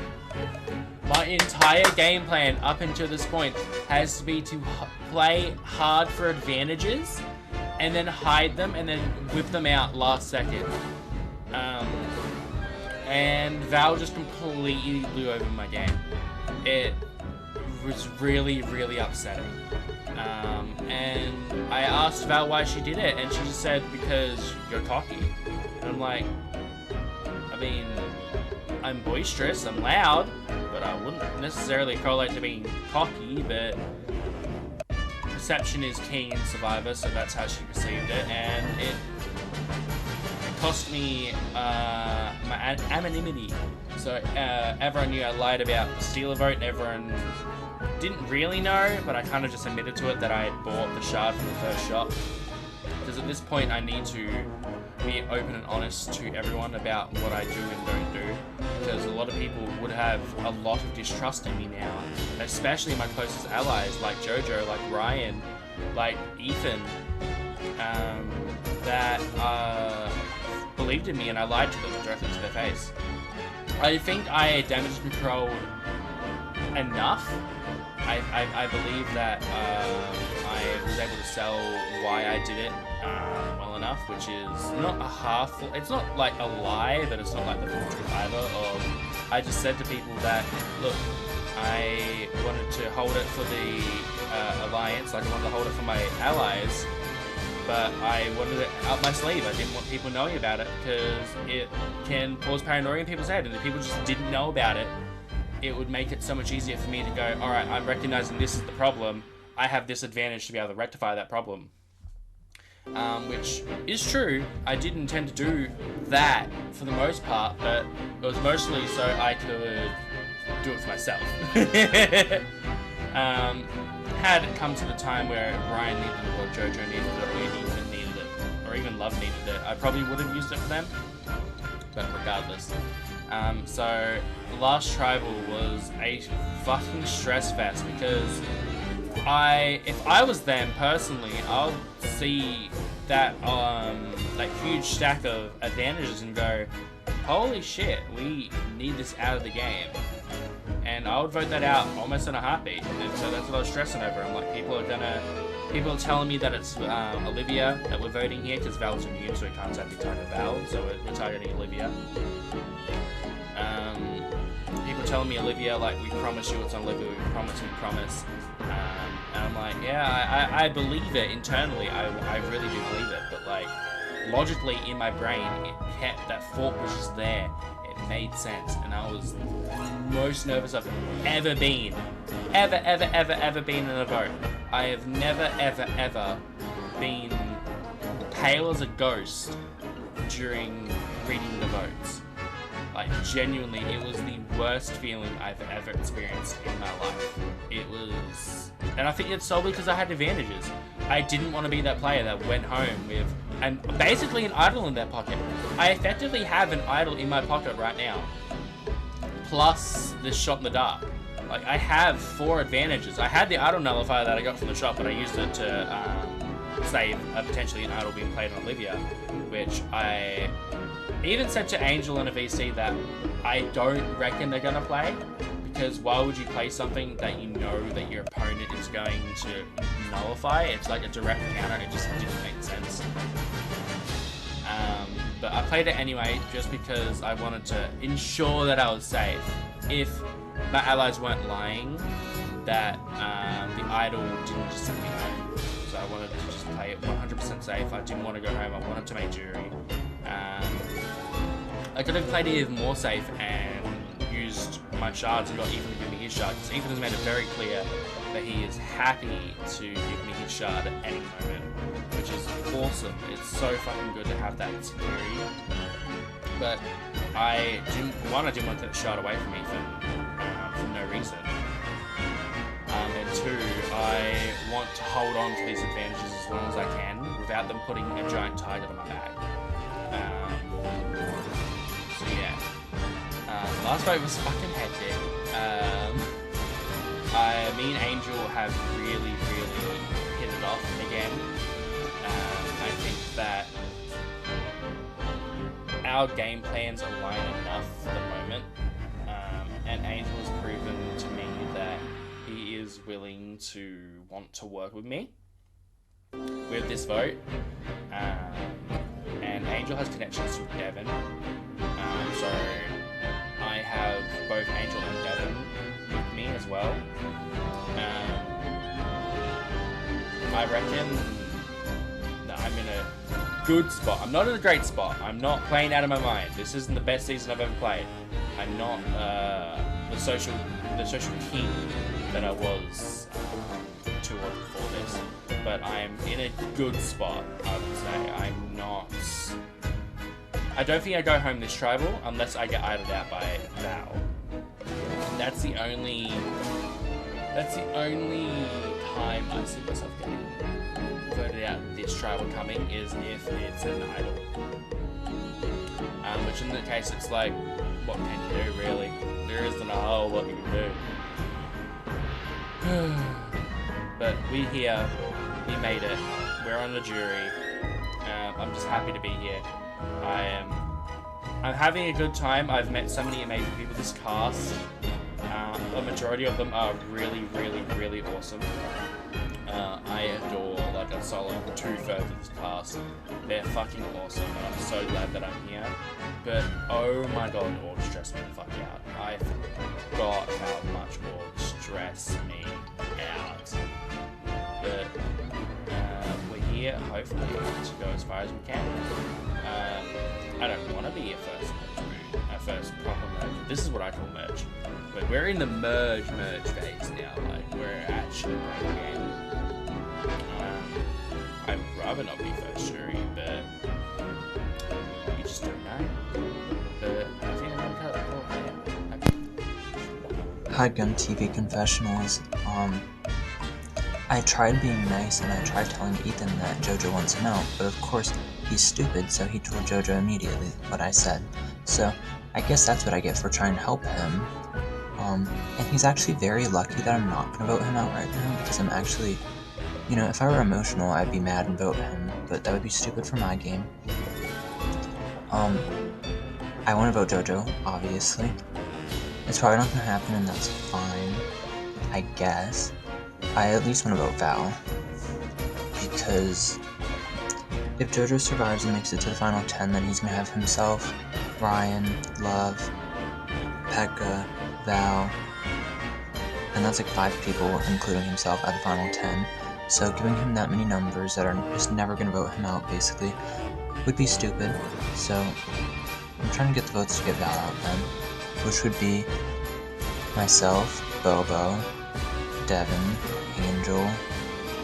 My entire game plan up until this point has to be to play hard for advantages and then hide them and then whip them out last second. And Val just completely blew over my game. It was really, really upsetting. And I asked Val why she did it, and she just said, because you're cocky. And I'm like, I mean, I'm boisterous, I'm loud, but I wouldn't necessarily correlate to being cocky, but perception is king in Survivor, so that's how she perceived it, and it cost me my anonymity. So everyone knew I lied about the Steeler vote, and everyone didn't really know, but I kind of just admitted to it that I had bought the shard from the first shot. Because at this point I need to be open and honest to everyone about what I do and don't do. Because a lot of people would have a lot of distrust in me now, especially my closest allies like JoJo, like Ryan, like Ethan, that believed in me and I lied to them directly to their face. I think I damage controlled enough. I believe that I was able to sell why I did it well enough, which is not a half, it's not like a lie, but it's not like the full truth either. Of, I just said to people that, look, I wanted to hold it for the alliance, like I wanted to hold it for my allies, but I wanted it out my sleeve. I didn't want people knowing about it because it can cause paranoia in people's head, and if people just didn't know about it, it would make it so much easier for me to go, alright, I'm recognizing this is the problem, I have this advantage to be able to rectify that problem. Which is true, I did intend to do that for the most part, but it was mostly so I could do it for myself. Had it come to the time where Ryan needed it, or JoJo needed it, or Ethan needed it, or even Love needed it, I probably would have used it for them, but regardless. So, the last tribal was a fucking stress fest because if I was them personally, I'll see that huge stack of advantages and go, holy shit, we need this out of the game. And I would vote that out almost in a heartbeat. And so that's what I was stressing over. I'm like, people are telling me that it's Olivia that we're voting here because Val's immune, so we can't exactly target Val, so we're targeting Olivia. People telling me Olivia, like, we promise you it's on Olivia, we promise. And I'm like, yeah, I believe it internally. I really do believe it, but like, logically in my brain, that thought was just there. It made sense, and I was the most nervous I've ever been. Ever been in a vote. I have never, ever been pale as a ghost during reading the votes. Like, genuinely, it was the worst feeling I've ever experienced in my life. It was... And I think it's solely because I had advantages. I didn't want to be that player that went home with... And basically an idol in their pocket. I effectively have an idol in my pocket right now. Plus this shot in the dark. Like, I have 4 advantages. I had the idol nullifier that I got from the shop, but I used it to save potentially an idol being played on Olivia, which I even said to Angel in a VC that I don't reckon they're going to play, because why would you play something that you know that your opponent is going to nullify? It's like a direct counter, it just didn't make sense. But I played it anyway just because I wanted to ensure that I was safe. If my allies weren't lying, that the idol didn't just send me home. So I wanted to just play it 100% safe. I didn't want to go home, I wanted to make jury. I could have played it even more safe and used my shards and got Ethan to give me his shard, because Ethan has made it very clear that he is happy to give me his shard at any moment, which is awesome. It's so fucking good to have that security. But I didn't want that shard away from Ethan for no reason. And 2, I want to hold on to these advantages as long as I can without them putting a giant target on my back. So yeah, last vote was fucking hectic. Me and Angel have really hit it off again. I think that our game plans align enough for the moment, and Angel has proven to me that he is willing to want to work with me with this vote. And Angel has connections with Devon, so I have both Angel and Devon with me as well. I reckon that I'm in a good spot. I'm not in a great spot. I'm not playing out of my mind. This isn't the best season I've ever played. I'm not the social king that I was 2 or before this. But I'm in a good spot, I would say. I'm not... I don't think I go home this tribal unless I get idled out by Val. That's the only time I see myself getting voted out this tribal coming, is if it's an idol. Which in that case, it's like, what can you do, really? There isn't a whole lot you can do. But we're here. We made it. We're on the jury. I'm just happy to be here. I'm having a good time. I've met so many amazing people this cast. A majority of them are really awesome. I adore like a solid 2/3 of this cast. They're fucking awesome, and I'm so glad that I'm here. But oh my god, org stressed me the fuck out. I forgot how much org stressed me out. But we're here, hopefully, to go as far as we can. I don't want to be a first proper merge. This is what I call merge. But we're in the merge phase now. Like, we're actually playing the game. I'd rather not be first jury, but you just don't know. But I think I'm gonna cut it off. Hi, Gun TV Confessionals. I tried being nice and I tried telling Ethan that JoJo wants him out, but of course he's stupid, so he told JoJo immediately what I said. So I guess that's what I get for trying to help him. And he's actually very lucky that I'm not gonna vote him out right now, because I'm actually, you know, if I were emotional, I'd be mad and vote him, but that would be stupid for my game. I want to vote JoJo, obviously. It's probably not gonna happen, and that's fine, I guess. I at least want to vote Val, because if JoJo survives and makes it to the final 10, then he's gonna have himself, Ryan, Love, Pekka, Val, and that's like 5 people, including himself, at the final 10. So giving him that many numbers that are just never gonna vote him out, basically, would be stupid. So I'm trying to get the votes to get Val out then, which would be myself, Bobo, Devin, Angel,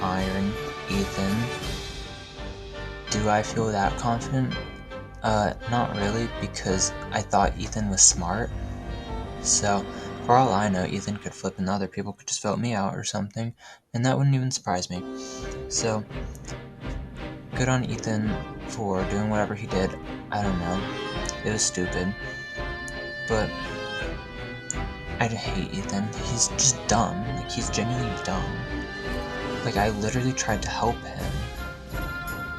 Iron, Ethan. Do I feel that confident? Not really, because I thought Ethan was smart. So, for all I know, Ethan could flip and the other people could just vote me out or something, and that wouldn't even surprise me. So, good on Ethan for doing whatever he did. I don't know. It was stupid. But I hate Ethan. He's just dumb. Like, he's genuinely dumb. Like, I literally tried to help him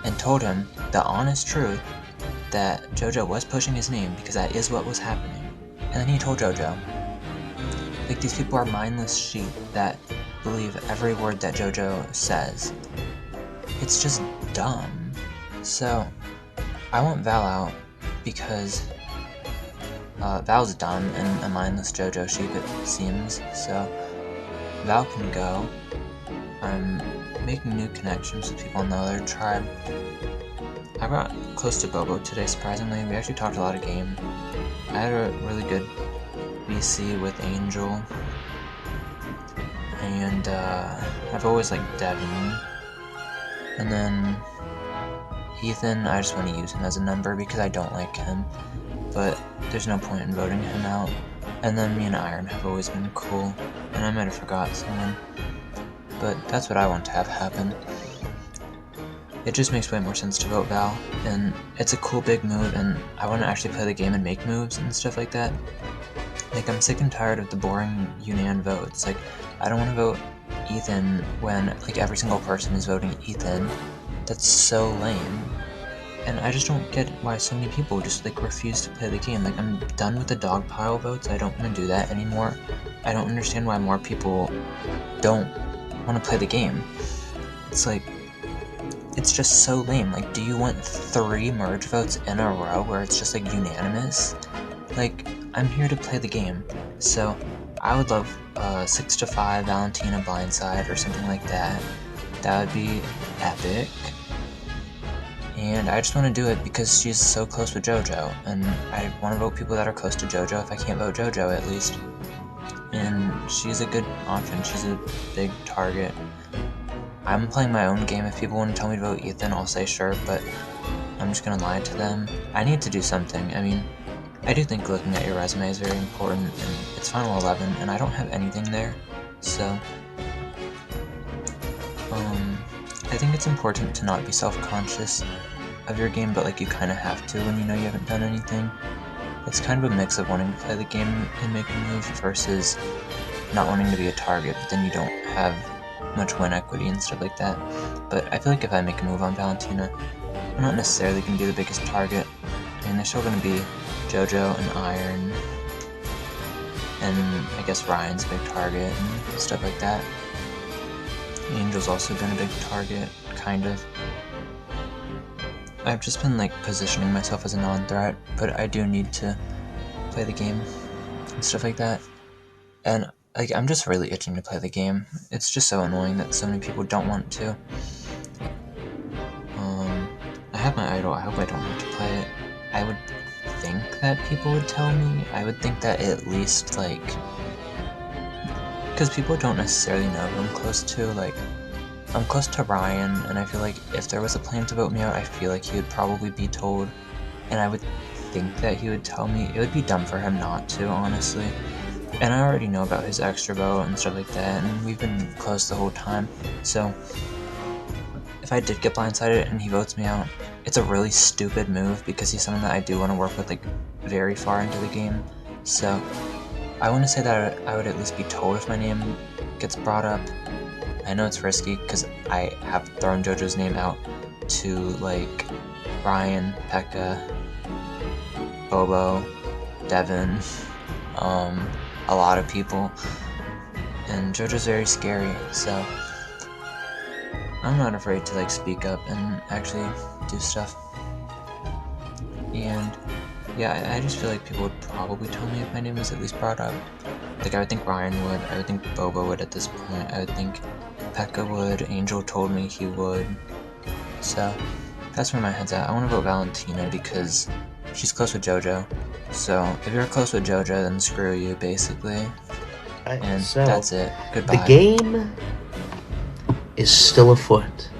and told him the honest truth that JoJo was pushing his name, because that is what was happening. And then he told JoJo. Like, these people are mindless sheep that believe every word that JoJo says. It's just dumb. So, I want Val out because Val's dumb and a mindless JoJo sheep, it seems. So, Val can go. I'm making new connections with people in the other tribe. I got close to Bobo today, surprisingly. We actually talked a lot of game. I had a really good VC with Angel. And I've always liked Devin. And then Ethan, I just want to use him as a number because I don't like him. But there's no point in voting him out. And then me and Iron have always been cool. And I might have forgot someone. But that's what I want to have happen. It just makes way more sense to vote Val, and it's a cool big move, and I want to actually play the game and make moves and stuff like that. Like, I'm sick and tired of the boring Yunnan votes. Like, I don't want to vote Ethan when, like, every single person is voting Ethan. That's so lame. And I just don't get why so many people just, like, refuse to play the game. Like, I'm done with the dog pile votes. I don't want to do that anymore. I don't understand why more people don't want to play the game. It's like, it's just so lame. Like, do you want 3 merge votes in a row where it's just, like, unanimous? Like, I'm here to play the game. So, I would love 6-5 Valentina blindside or something like that. That would be epic. And I just want to do it because she's so close with JoJo. And I want to vote people that are close to JoJo if I can't vote JoJo at least. And she's a good option. She's a big target. I'm playing my own game. If people want to tell me to vote Ethan, I'll say sure, but I'm just gonna lie to them. I need to do something. I mean, I do think looking at your resume is very important, and it's Final 11, and I don't have anything there, so I think it's important to not be self-conscious of your game, but like you kind of have to when you know you haven't done anything. It's kind of a mix of wanting to play the game and make a move versus not wanting to be a target, but then you don't have much win equity and stuff like that. But I feel like if I make a move on Valentina, I'm not necessarily going to be the biggest target. I mean, there's still going to be JoJo and Iron, and I guess Ryan's a big target and stuff like that. Angel's also been a big target, kind of. I've just been like positioning myself as a non-threat, but I do need to play the game and stuff like that. And like, I'm just really itching to play the game. It's just so annoying that so many people don't want to. I have my idol. I hope I don't have to play it. I would think that people would tell me. I would think that at least, like, because people don't necessarily know who I'm close to. Like, I'm close to Ryan, and I feel like if there was a plan to vote me out, I feel like he would probably be told. And I would think that he would tell me. It would be dumb for him not to, honestly. And I already know about his extra vote and stuff like that, and we've been close the whole time. So, if I did get blindsided and he votes me out, it's a really stupid move because he's someone that I do want to work with, like, very far into the game. So, I want to say that I would at least be told if my name gets brought up. I know it's risky because I have thrown JoJo's name out to like Ryan, Pekka, Bobo, Devin, a lot of people, and JoJo's very scary, so I'm not afraid to like speak up and actually do stuff. And yeah, I just feel like people would probably tell me if my name was at least brought up. Like I would think Ryan would, I would think Bobo would at this point, I would think Pekka would, Angel told me he would. So that's where my head's at. I want to vote Valentina because she's close with JoJo. So if you're close with JoJo, then screw you, basically. And so, that's it. Goodbye. The game is still afoot.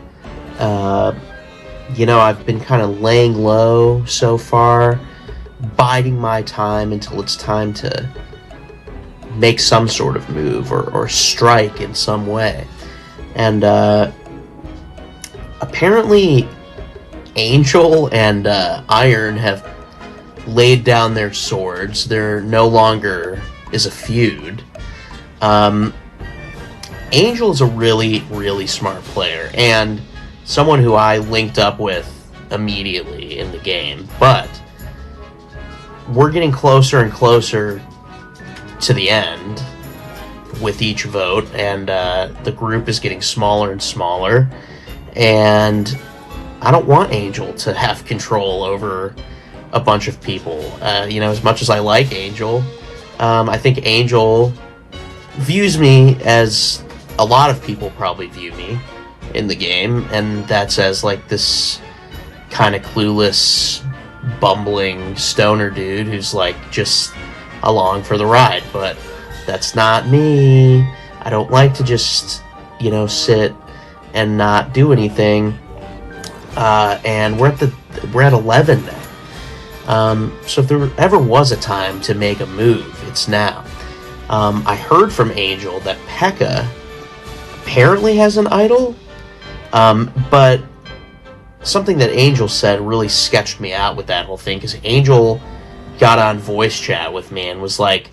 You know, I've been kind of laying low so far, biding my time until it's time to make some sort of move or strike in some way. And apparently Angel and Iron have laid down their swords. There no longer is a feud. Angel is a really, really smart player, and someone who I linked up with immediately in the game, but we're getting closer and closer to the end with each vote, and the group is getting smaller and smaller, and I don't want Angel to have control over a bunch of people. You know, as much as I like Angel, I think Angel views me as a lot of people probably view me in the game, and that's as like this kind of clueless, bumbling stoner dude who's like just along for the ride. But that's not me. I don't like to just, you know, sit and not do anything. And we're at 11 now. So if there ever was a time to make a move, it's now. I heard from Angel that Pekka apparently has an idol, but something that Angel said really sketched me out with that whole thing, because Angel got on voice chat with me and was like,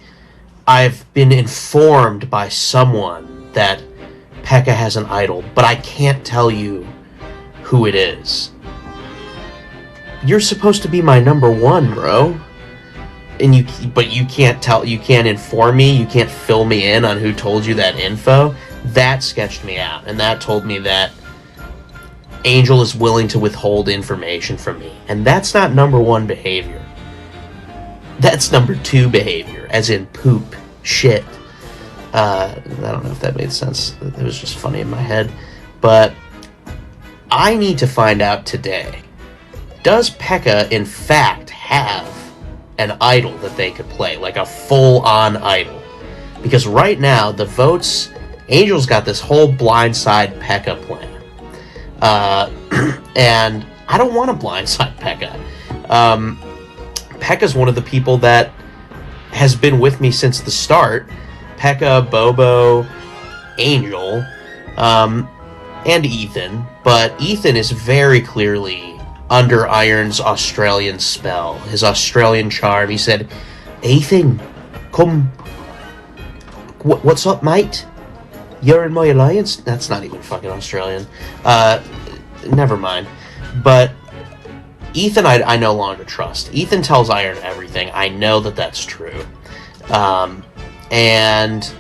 I've been informed by someone that Pekka has an idol, but I can't tell you who it is. You're supposed to be my number one, bro. But you can't inform me, you can't fill me in on who told you that info. That sketched me out, and that told me that Angel is willing to withhold information from me. And that's not number one behavior. That's number two behavior, as in poop, shit. I don't know if that made sense. It was just funny in my head. But I need to find out today, does Pekka in fact have an idol that they could play, like a full-on idol? Because right now, the votes, Angel's got this whole blindside Pekka plan. And I don't want to blindside Pekka. Pekka's one of the people that has been with me since the start. Pekka, Bobo, Angel, and Ethan. But Ethan is very clearly under Iron's Australian spell, his Australian charm. He said, Ethan, come. What's up, mate? You're in my alliance? That's not even fucking Australian. Never mind. But Ethan, I no longer trust. Ethan tells Iron everything. I know that that's true. And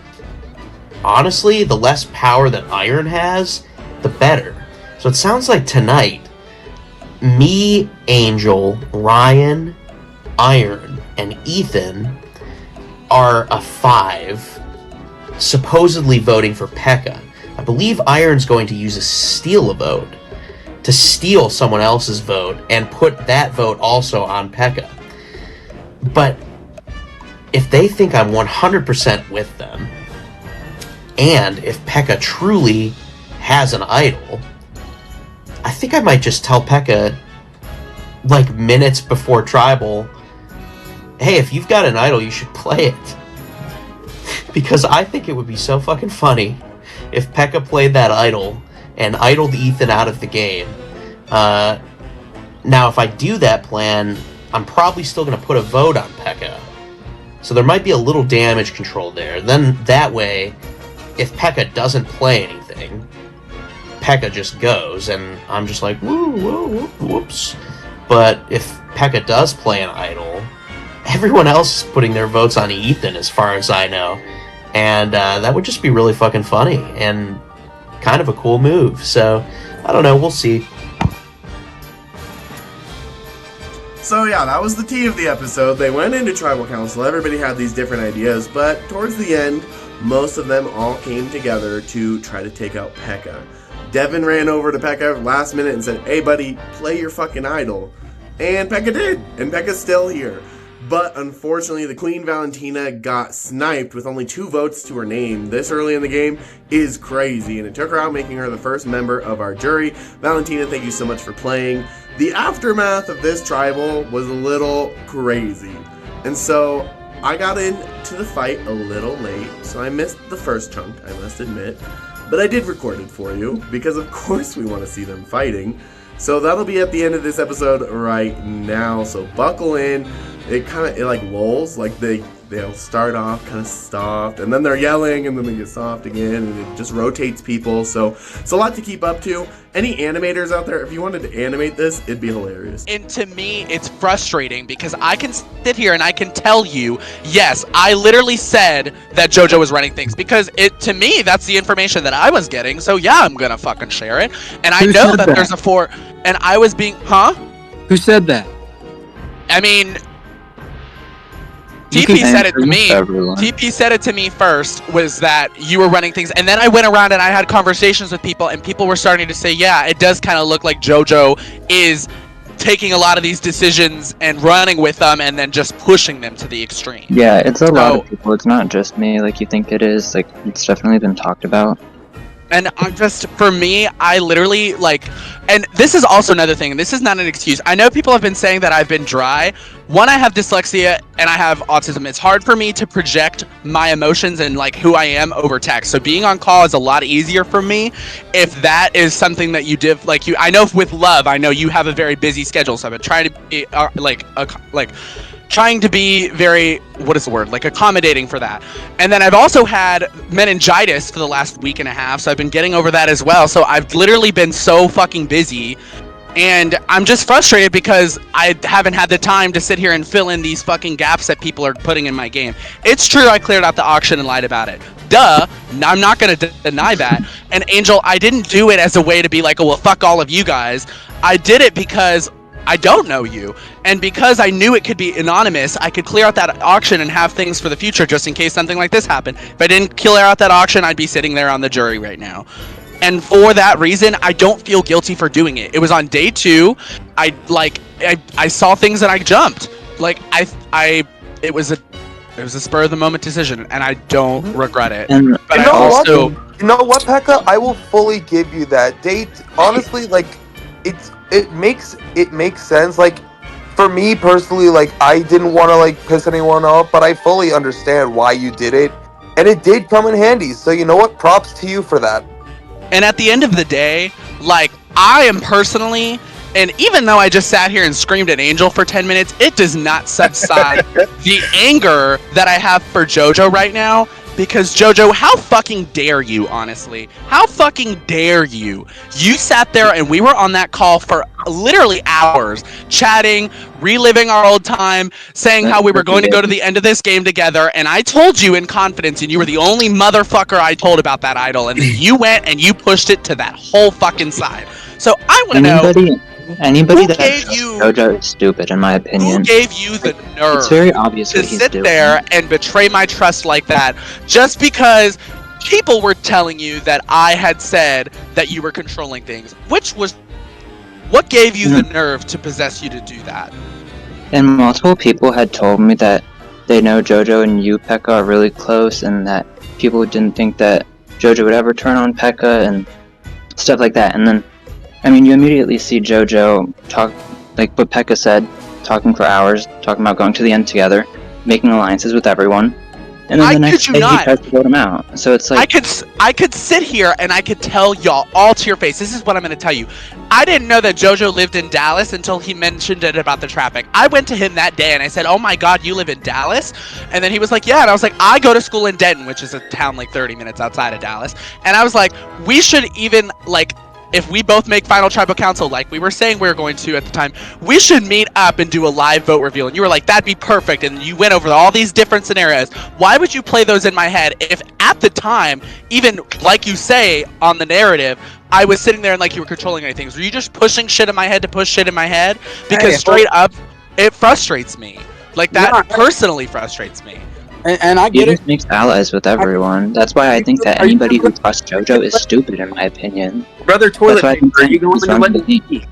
honestly, the less power that Iron has, the better. So it sounds like tonight, me, Angel, Ryan, Iron, and Ethan are a 5, supposedly voting for Pekka. I believe Iron's going to use a steal a vote to steal someone else's vote and put that vote also on Pekka. But if they think I'm 100% with them, and if Pekka truly has an idol, I think I might just tell Pekka, like minutes before Tribal, hey, if you've got an idol, you should play it. Because I think it would be so fucking funny if Pekka played that idol and idled Ethan out of the game. Now, if I do that plan, I'm probably still going to put a vote on Pekka. So there might be a little damage control there. Then that way, if Pekka doesn't play anything, Pekka just goes, and I'm just like, woo, whoops. But if Pekka does play an idol, everyone else is putting their votes on Ethan, as far as I know. And that would just be really fucking funny, and kind of a cool move. So, I don't know, we'll see. So yeah, that was the tea of the episode. They went into Tribal Council, everybody had these different ideas, but towards the end, most of them all came together to try to take out Pekka. Devin ran over to Pekka last minute and said, hey buddy, play your fucking idol. And Pekka did, and Pekka's still here. But unfortunately, the Queen Valentina got sniped with only 2 votes to her name this early in the game is crazy, and it took her out, making her the first member of our jury. Valentina, thank you so much for playing. The aftermath of this tribal was a little crazy, and so I got into the fight a little late, so I missed the first chunk, I must admit, but I did record it for you, because of course we want to see them fighting. So that'll be at the end of this episode right now, so buckle in. It like lulls, like they'll start off kind of soft, and then they're yelling, and then they get soft again, and it just rotates people, so it's a lot to keep up to. Any animators out there, if you wanted to animate this, it'd be hilarious. And to me, it's frustrating, because I can sit here and I can tell you, yes, I literally said that JoJo was running things, because to me, that's the information that I was getting, so yeah, I'm gonna fucking share it. And I know that there's a 4, and I was being, Who said that? I mean, TP said it to me. TP said it to me first, was that you were running things, and then I went around and I had conversations with people, and people were starting to say, yeah, it does kind of look like JoJo is taking a lot of these decisions and running with them and then just pushing them to the extreme. Yeah, it's a lot of people. It's not just me like you think it is. Like, it's definitely been talked about. And for me, I literally, and this is also another thing, and this is not an excuse. I know people have been saying that I've been dry. One, I have dyslexia, and I have autism. It's hard for me to project my emotions and, who I am over text. So being on call is a lot easier for me if that is something that you did, I know with Love, I know you have a very busy schedule, so I've been trying to be, trying to be very, accommodating for that. And then I've also had meningitis for the last week and a half, so I've been getting over that as well. So I've literally been so fucking busy, and I'm just frustrated because I haven't had the time to sit here and fill in these fucking gaps that people are putting in my game. It's true I cleared out the auction and lied about it. Duh, I'm not gonna deny that. And Angel, I didn't do it as a way to be like, oh, well, fuck all of you guys. I did it because I don't know you, and because I knew it could be anonymous, I could clear out that auction and have things for the future just in case something like this happened. If I didn't clear out that auction, I'd be sitting there on the jury right now. And for that reason, I don't feel guilty for doing it. It was on day 2. I saw things and I jumped. It was a spur of the moment decision, and I don't regret it. But you know what, Pekka? I will fully give you that. Date, honestly, it makes sense. For me personally, I didn't want to piss anyone off, but I fully understand why you did it, and it did come in handy. So you know what? Props to you for that. And at the end of the day, I am personally, and even though I just sat here and screamed at Angel for 10 minutes, it does not subside the anger that I have for JoJo right now. Because JoJo, how fucking dare you, honestly? How fucking dare you? You sat there and we were on that call for literally hours, chatting, reliving our old time, saying how we were going to go to the end of this game together, and I told you in confidence, and you were the only motherfucker I told about that idol, and then you went and you pushed it to that whole fucking side. So I want to know... Anybody that trusts JoJo is stupid, in my opinion. Who gave you the nerve it's very obvious to sit there and betray my trust like that just because people were telling you that I had said that you were controlling things? What gave you the nerve to possess you to do that? And multiple people had told me that they know JoJo and you, Pekka, are really close, and that people didn't think that JoJo would ever turn on Pekka and stuff like that. And then you immediately see JoJo talk, like what Pekka said, talking for hours, talking about going to the end together, making alliances with everyone. And then I the next kid you day he not. tries to vote him out. So it's like I could sit here and I could tell y'all all to your face. This is what I'm going to tell you. I didn't know that JoJo lived in Dallas until he mentioned it about the traffic. I went to him that day and I said, "Oh my God, you live in Dallas?" And then he was like, "Yeah." And I was like, "I go to school in Denton, which is a town like 30 minutes outside of Dallas." And I was like, "We should even like." If we both make Final Tribal Council, like we were saying we were going to at the time, we should meet up and do a live vote reveal. And you were like, that'd be perfect. And you went over all these different scenarios. Why would you play those in my head if at the time, even like you say on the narrative, I was sitting there and like you were controlling anything? Were you just pushing shit in my head to push shit in my head? Because straight up, it frustrates me. Like that personally frustrates me. And I he get it. just makes allies with everyone. That's why I think that anybody who trusts JoJo is stupid, in my opinion. Brother Toilet That's why I Paper, think are you going he's to on let the me speak?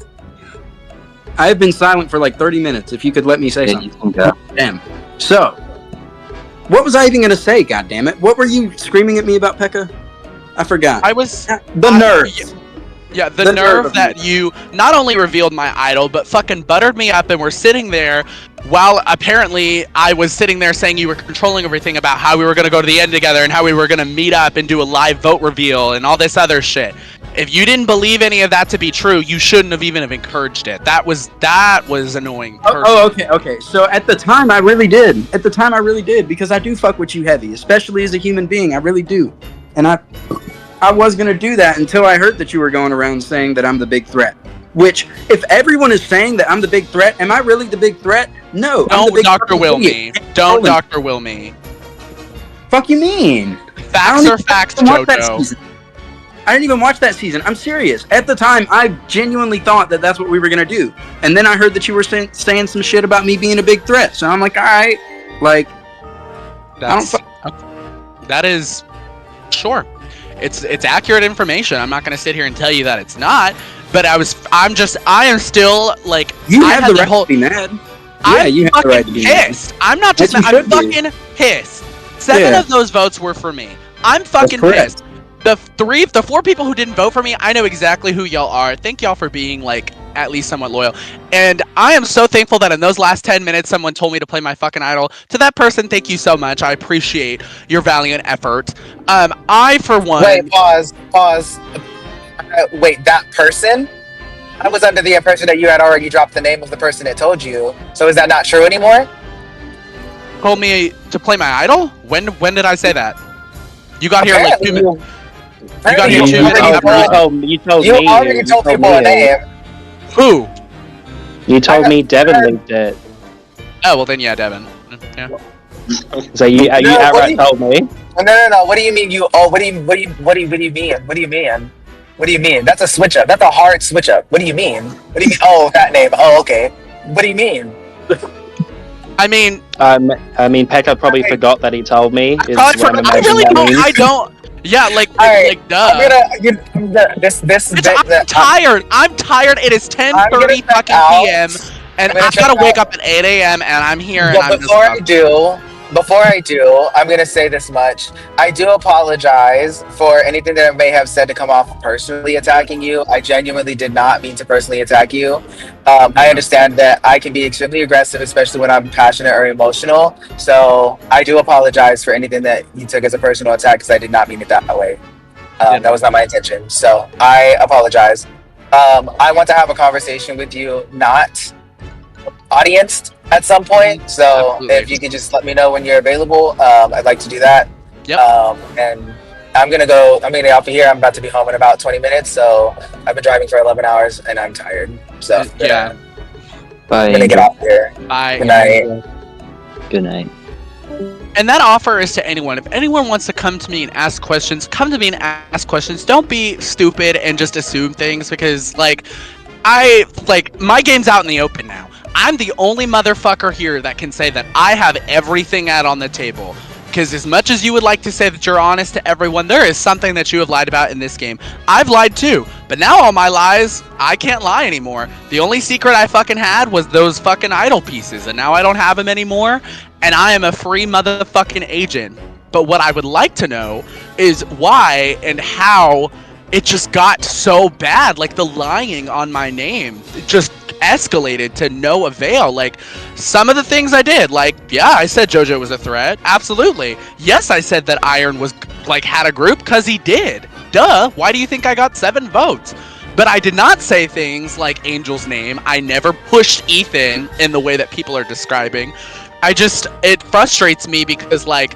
I've been silent for like 30 minutes. If you could let me say something. You can go. Damn. So, what was I even going to say, goddammit? What were you screaming at me about, Pekka? I forgot. I was... The nerve. Yeah, the nerve that you not only revealed my idol, but fucking buttered me up and were sitting there while apparently I was sitting there saying you were controlling everything about how we were going to go to the end together and how we were going to meet up and do a live vote reveal and all this other shit. If you didn't believe any of that to be true, you shouldn't have even have encouraged it. That was annoying. Okay. So at the time, I really did. Because I do fuck with you heavy, especially as a human being. I really do. And I was going to do that until I heard that you were going around saying that I'm the big threat. Which, if everyone is saying that I'm the big threat, am I really the big threat? No. Don't Dr. Will me. Don't Dr. Will me. Fuck you mean? Facts are facts, JoJo. I didn't even watch that season. I'm serious. At the time, I genuinely thought that that's what we were going to do. And then I heard that you were saying some shit about me being a big threat. So I'm like, all right. Like, that is... Sure. It's accurate information. I'm not going to sit here and tell you that it's not, but I am still like you have the right to be mad. Yeah, you have the right to be pissed. I'm not just mad. I'm fucking pissed. 7 of those votes were for me. I'm fucking pissed. The 4 people who didn't vote for me, I know exactly who y'all are. Thank y'all for being like at least somewhat loyal. And I am so thankful that in those last 10 minutes someone told me to play my fucking idol. To that person, thank you so much. I appreciate your valiant effort. I for one... Wait, pause. Wait, that person? I was under the impression that you had already dropped the name of the person that told you. So is that not true anymore? Told me to play my idol? When did I say that? You got here like 2 minutes. You got here 2 minutes. You already told people a name. Who? You told me Devin linked it. Oh, well then yeah, Devin. Yeah. So you outright told me? No. What do you mean what do you mean? What do you mean? What do you mean? That's a switch up. That's a hard switch up. What do you mean? What do you mean? Oh, that name. Oh, okay. What do you mean? I mean, Pekka probably forgot that he told me. I really don't. I don't. Yeah, duh. I'm tired. I'm tired. It is 10:30 fucking p.m. and I gotta wake up at 8 a.m. and I'm here. And Before I do, I'm gonna say this much. I do apologize for anything that I may have said to come off personally attacking you. I genuinely did not mean to personally attack you. I understand that I can be extremely aggressive, especially when I'm passionate or emotional. So I do apologize for anything that you took as a personal attack because I did not mean it that way. That was not my intention. So I apologize. I want to have a conversation with you, not audience at some point. So if you could just let me know when you're available, I'd like to do that. Yep. And I'm gonna get off of here. I'm about to be home in about 20 minutes. So I've been driving for 11 hours and I'm tired. So yeah. Bye. I'm gonna get off here. Bye. Good night. Good night. And that offer is to anyone. If anyone wants to come to me and ask questions, come to me and ask questions. Don't be stupid and just assume things because my game's out in the open now. I'm the only motherfucker here that can say that I have everything out on the table. Because as much as you would like to say that you're honest to everyone, there is something that you have lied about in this game. I've lied too. But now all my lies, I can't lie anymore. The only secret I fucking had was those fucking idol pieces. And now I don't have them anymore. And I am a free motherfucking agent. But what I would like to know is why and how it just got so bad. Like the lying on my name. It just escalated to no avail. Like, some of the things I did, like, yeah, I said JoJo was a threat. Absolutely. Yes, I said that Iron was, like, had a group, because he did. Duh. Why do you think I got 7 votes? But I did not say things like Angel's name. I never pushed Ethan in the way that people are describing. It frustrates me because, like,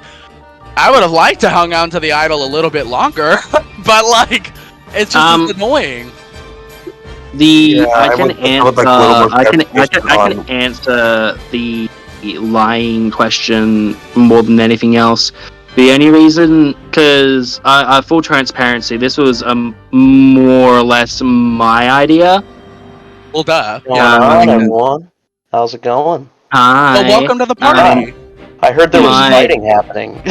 I would have liked to hung on to the idol a little bit longer, but, like, it's just annoying. I can answer the lying question more than anything else. The only reason, because full transparency, this was more or less my idea. Well, duh. Everyone. How's it going? Hi. Well, welcome to the party. I heard there was fighting happening.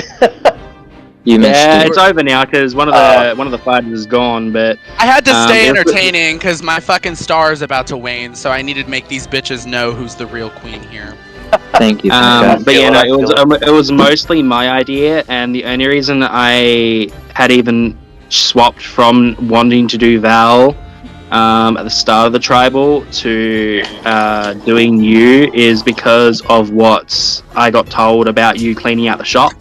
It's over now because one of the fighters is gone. But I had to stay entertaining because my fucking star is about to wane, so I needed to make these bitches know who's the real queen here. Thank you. But yeah, no, it was mostly my idea, and the only reason I had even swapped from wanting to do Val at the start of the tribal to doing you is because of what I got told about you cleaning out the shop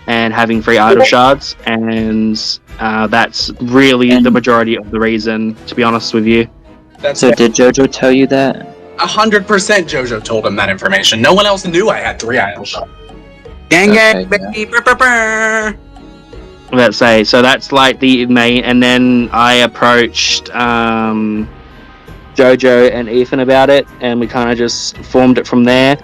and having 3 idol shards, and that's really the majority of the reason, to be honest with you. So did JoJo tell you that? 100% JoJo told him that information. No one else knew I had 3 idol shots. Gang, baby. Let's say, so that's like the main, and then I approached JoJo and Ethan about it, and we kind of just formed it from there.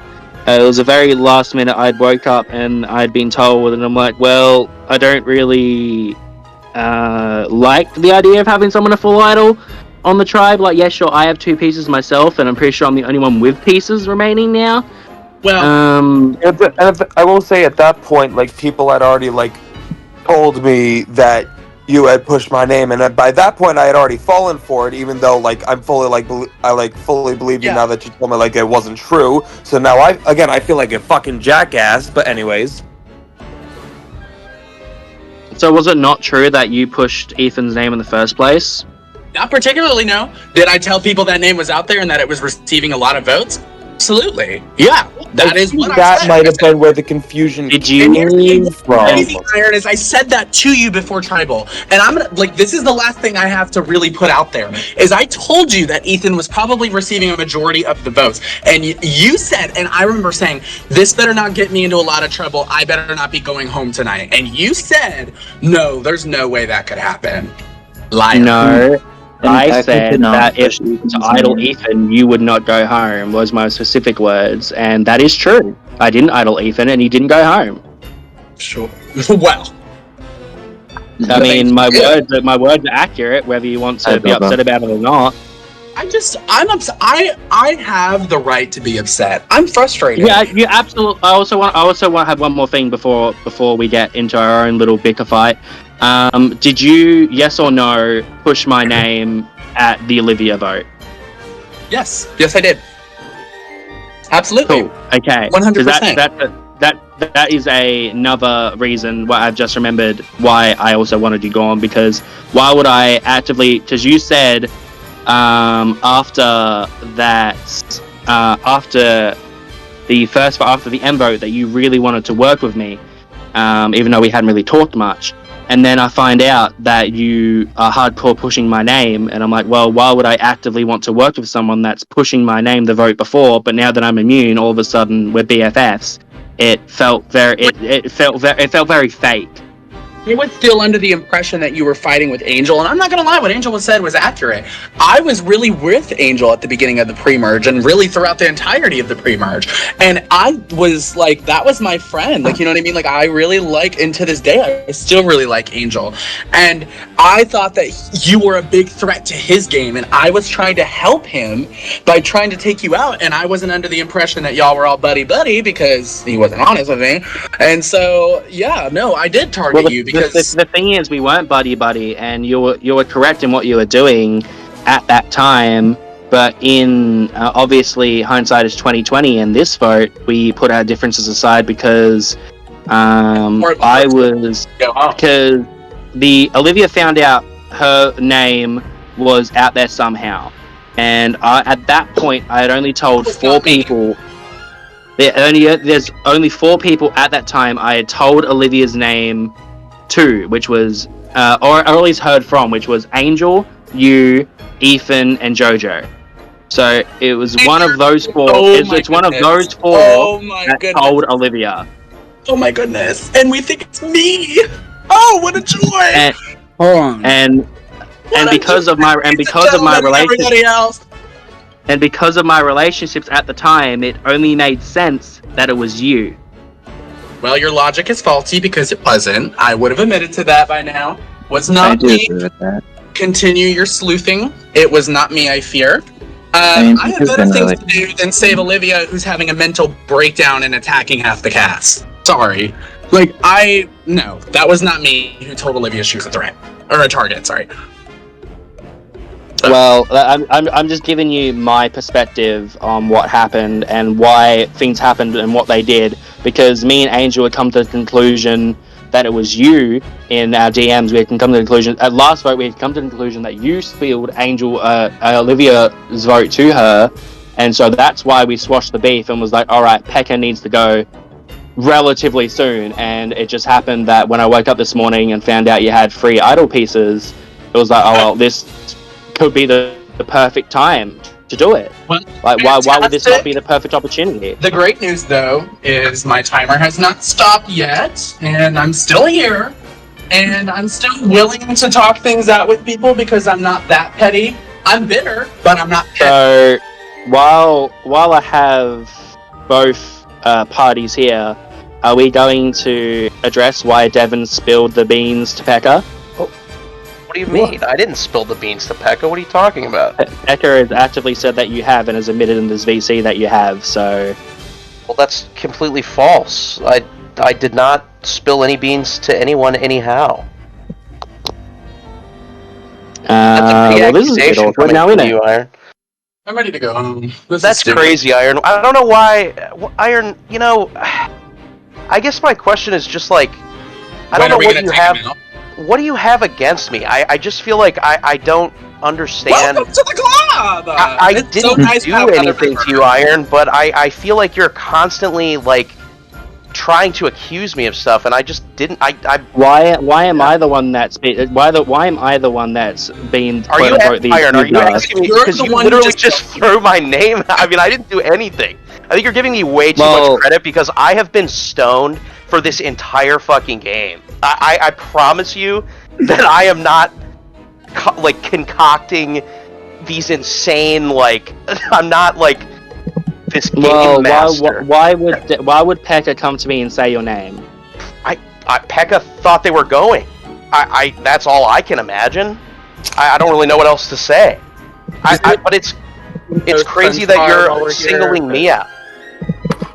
It was a very last minute. I'd woke up and I'd been told, and I'm like, well, I don't really like the idea of having someone a full idol on the tribe. Like, yeah, sure, I have 2 pieces myself, and I'm pretty sure I'm the only one with pieces remaining now. Well, I will say at that point, like, people had already, like, told me that you had pushed my name, and by that point I had already fallen for it, even though, like, I'm fully, like, fully believe you now that you told me, like, it wasn't true. So now I feel like a fucking jackass, but anyways. So was it not true that you pushed Ethan's name in the first place? Not particularly, no. Did I tell people that name was out there and that it was receiving a lot of votes? Absolutely. Yeah, that is what I said. That might have been where the confusion came from. Crazy Iron is I said that to you before Tribal, and I'm gonna, like, this is the last thing I have to really put out there, is I told you that Ethan was probably receiving a majority of the votes, and you said, and I remember saying, this better not get me into a lot of trouble, I better not be going home tonight, and you said, no, there's no way that could happen. Liar. No. I said that if to idle Ethan, you would not go home, was my specific words, and that is true. I didn't idle Ethan, and he didn't go home. Sure. Well. I mean, my words are accurate, whether you want to be upset about it or not. I'm upset. I have the right to be upset. I'm frustrated. Yeah, you absolutely. I also want to have one more thing before we get into our own little bicker fight. Did you, yes or no, push my name at the Olivia vote? Yes, I did. Absolutely. Cool. Okay. 100%. That is another reason why I've just remembered why I also wanted you gone, because why would I actively? Because you said after the M vote that you really wanted to work with me, even though we hadn't really talked much. And then I find out that you are hardcore pushing my name, and I'm like, well, why would I actively want to work with someone that's pushing my name the vote before, but now that I'm immune, all of a sudden we're BFFs? It felt very fake. You were still under the impression that you were fighting with Angel, and I'm not gonna lie, what Angel said was accurate. I was really with Angel at the beginning of the pre-merge, and really throughout the entirety of the pre-merge. And I was like, that was my friend. Like, you know what I mean? Like, I really like, and to this day, I still really like Angel. And I thought that you were a big threat to his game, and I was trying to help him by trying to take you out, and I wasn't under the impression that y'all were all buddy-buddy, because he wasn't honest with me. And so, yeah, no, I did target you. Because the thing is, we weren't buddy, and you were correct in what you were doing at that time. But in obviously hindsight is 2020, and this vote we put our differences aside because because the Olivia found out her name was out there somehow, And at that point, I had only told 4 people. There's only 4 people at that time I had told Olivia's name to, which was, or at least heard from, which was Angel, you, Ethan, and JoJo. So it was one of those 4. It's one of those 4 that told Olivia. Oh my goodness! And we think it's me. Oh, what a joy! Hold on. And because of my relationship. And because of my relationships at the time, it only made sense that it was you. Well, your logic is faulty because it wasn't. I would have admitted to that by now. Was not me. Continue your sleuthing. It was not me, I fear. I have better things to do than save Olivia, who's having a mental breakdown and attacking half the cast. Sorry. No, that was not me who told Olivia she was a threat. Or a target, sorry. Well, I'm just giving you my perspective on what happened and why things happened and what they did, because me and Angel had come to the conclusion that it was you in our DMs. We had come to the conclusion, at last vote, we had come to the conclusion that you spilled Olivia's vote to her, and so that's why we squashed the beef and was like, alright, Pekka needs to go relatively soon. And it just happened that when I woke up this morning and found out you had 3 idol pieces, it was like, oh well, this could be the perfect time to do it. Well, why would this not be the perfect opportunity? The great news, though, is my timer has not stopped yet, and I'm still here, and I'm still willing to talk things out with people because I'm not that petty. I'm bitter, but I'm not petty. So, while I have both parties here, are we going to address why Devon spilled the beans to Pekka? What do you mean? I didn't spill the beans to Pekka. What are you talking about? Pekka has actively said that you have and has admitted in this VC that you have, so... Well, that's completely false. I did not spill any beans to anyone anyhow. Well, this is a bit awkward now, isn't it? You, Iron. I'm ready to go home. That's crazy, Iron. I don't know why... Iron, you know... I guess my question is just like... I don't know what you have... What do you have against me? I just feel like I don't understand. Welcome to the club! I didn't so nice do anything to you, Iron, but I feel like you're constantly, like, trying to accuse me of stuff, and I just didn't. Why am I the one that's been? Why am I the one that's been? Are you asking me because you literally just threw my name? I mean, I didn't do anything. I think you're giving me way too much credit because I have been stoned for this entire fucking game. I promise you that I am not concocting these insane I'm not this game master. Why would Pekka come to me and say your name? Pekka thought they were going. That's all I can imagine. I don't really know what else to say. But it's crazy that you're singling me out.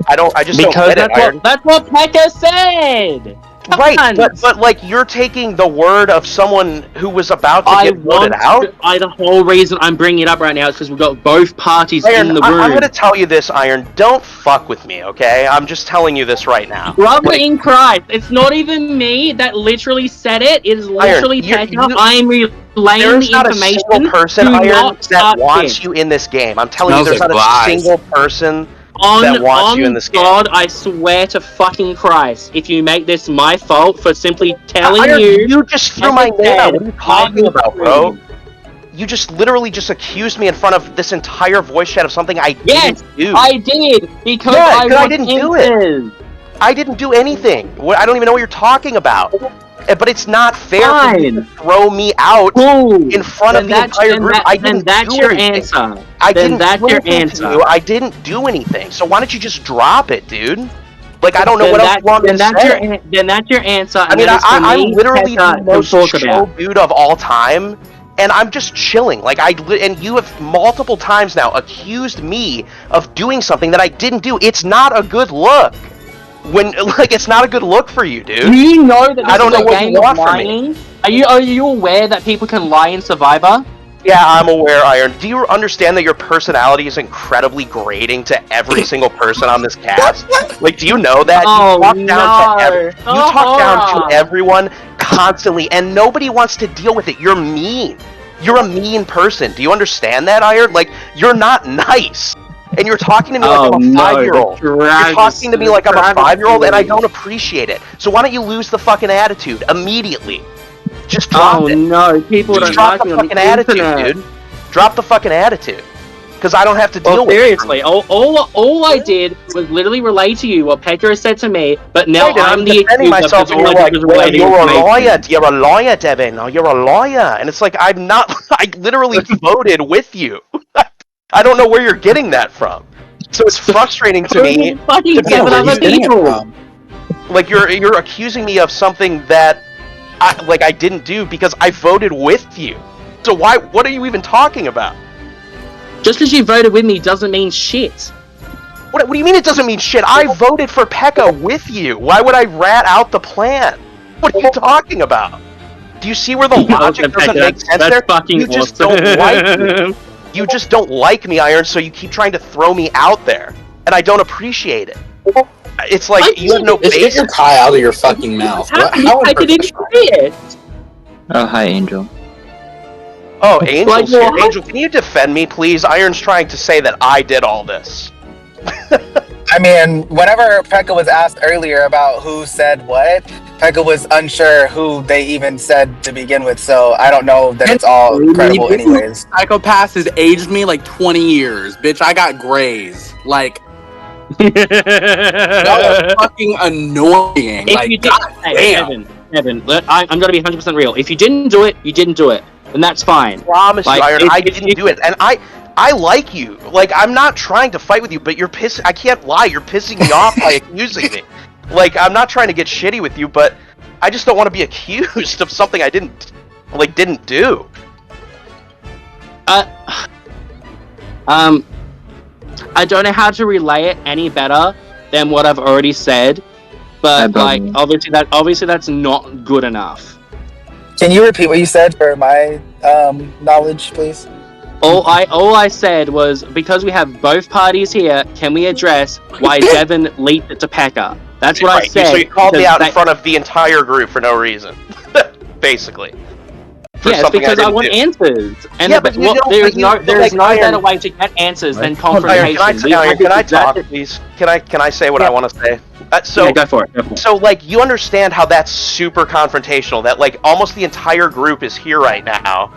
I just don't get it, Iron. That's what Pekka said! Right, but you're taking the word of someone who was about to get voted out? The whole reason I'm bringing it up right now is because we've got both parties Iron, in the room. I'm gonna tell you this, Iron. Don't fuck with me, okay? I'm just telling you this right now. Brother in Christ, it's not even me that literally said it. It is literally Pekka. I'm relaying the information. There's not a single person, Iron, that wants you in this game. I'm telling you, there's not a single person that wants you in this game. God, I swear to fucking Christ, if you make this my fault for simply telling Iron, you... You just threw my name out. What are you talking about, bro? You just literally just accused me in front of this entire voice chat of something I didn't do. I did, because I didn't do it. I didn't do anything. I don't even know what you're talking about. But it's not fair for you to throw me out in front of the entire group. I didn't do anything. I didn't do anything to you. I didn't do anything. So why don't you just drop it, dude? I don't know what else you want me to say. Then that's your answer. I mean, I'm literally the most chill dude of all time. And I'm just chilling. And you have multiple times now accused me of doing something that I didn't do. It's not a good look. It's not a good look for you, dude. Do you know that this I don't is know a what game you of want from lying? me. Are you aware that people can lie in Survivor? Yeah, I'm aware, Iron. Do you understand that your personality is incredibly grating to every single person on this cast? Do you know that? You talk down to everyone constantly, and nobody wants to deal with it. You're mean. You're a mean person. Do you understand that, Iron? Like, you're not nice. And you're talking to me like I'm a 5-year-old. You're talking to me like I'm a 5-year-old, and I don't appreciate it. So why don't you lose the fucking attitude immediately? Just drop it. Oh no, people Just don't drop like the me on fucking the attitude, internet. dude. Drop the fucking attitude. Because I don't have to deal Well, with it. seriously, all I did was literally relay to you what Pekka said to me, but now Right, and I'm the defending accuser myself, because and all you're I like, did was well, relay the you're a information. lawyer. You're a lawyer, Devin. Oh, you're a lawyer. And it's like, I'm not. I literally voted with you. I don't know where you're getting that from. So it's frustrating to me. Fucking to Devin, be I'm evil. Like you're accusing me of something that I didn't do because I voted with you. So what are you even talking about? Just because you voted with me doesn't mean shit. What do you mean it doesn't mean shit? I voted for Pekka with you. Why would I rat out the plan? What are you talking about? Do you see where the logic doesn't make sense that's there? fucking You just awesome. don't like me. You just don't like me, Iron, so you keep trying to throw me out there. And I don't appreciate it. It's like you have no Get basis. your Kai out of your fucking mouth. I didn't say it. Oh, hi, Angel. Oh, Angel's Like, here. what? Angel, can you defend me, please? Iron's trying to say that I did all this. I mean, whenever Pekka was asked earlier about who said what, Pekka was unsure who they even said to begin with, so I don't know that it's all credible anyways. Psychopath has aged me like 20 years. Bitch, I got grays. Like, that's fucking annoying. If Like, you did, God damn. Evan, I'm gonna be 100% real. If you didn't do it, you didn't do it, and that's fine. Promise Like, you, Iron, if- I didn't do it, and I like you. Like, I'm not trying to fight with you, but you're pissing. I can't lie. You're pissing me off by accusing me. Like, I'm not trying to get shitty with you, but I just don't want to be accused of something I didn't do. I don't know how to relay it any better than what I've already said, but like obviously that's not good enough. Can you repeat what you said for my knowledge, please? All I said was, because we have both parties here, can we address why Devin leaked it to Pekka? That's what I said. So you called me because out in front of the entire group for no reason, basically. For Yes, something because I didn't want do. answers, and Yeah, but you don't- there is but you- no there is like, no Iron- better way to get answers than confrontation. Iron, can I talk, please? Can I say what I want to say? Yeah, go for it. So, like, you understand how that's super confrontational, that, like, almost the entire group is here right now,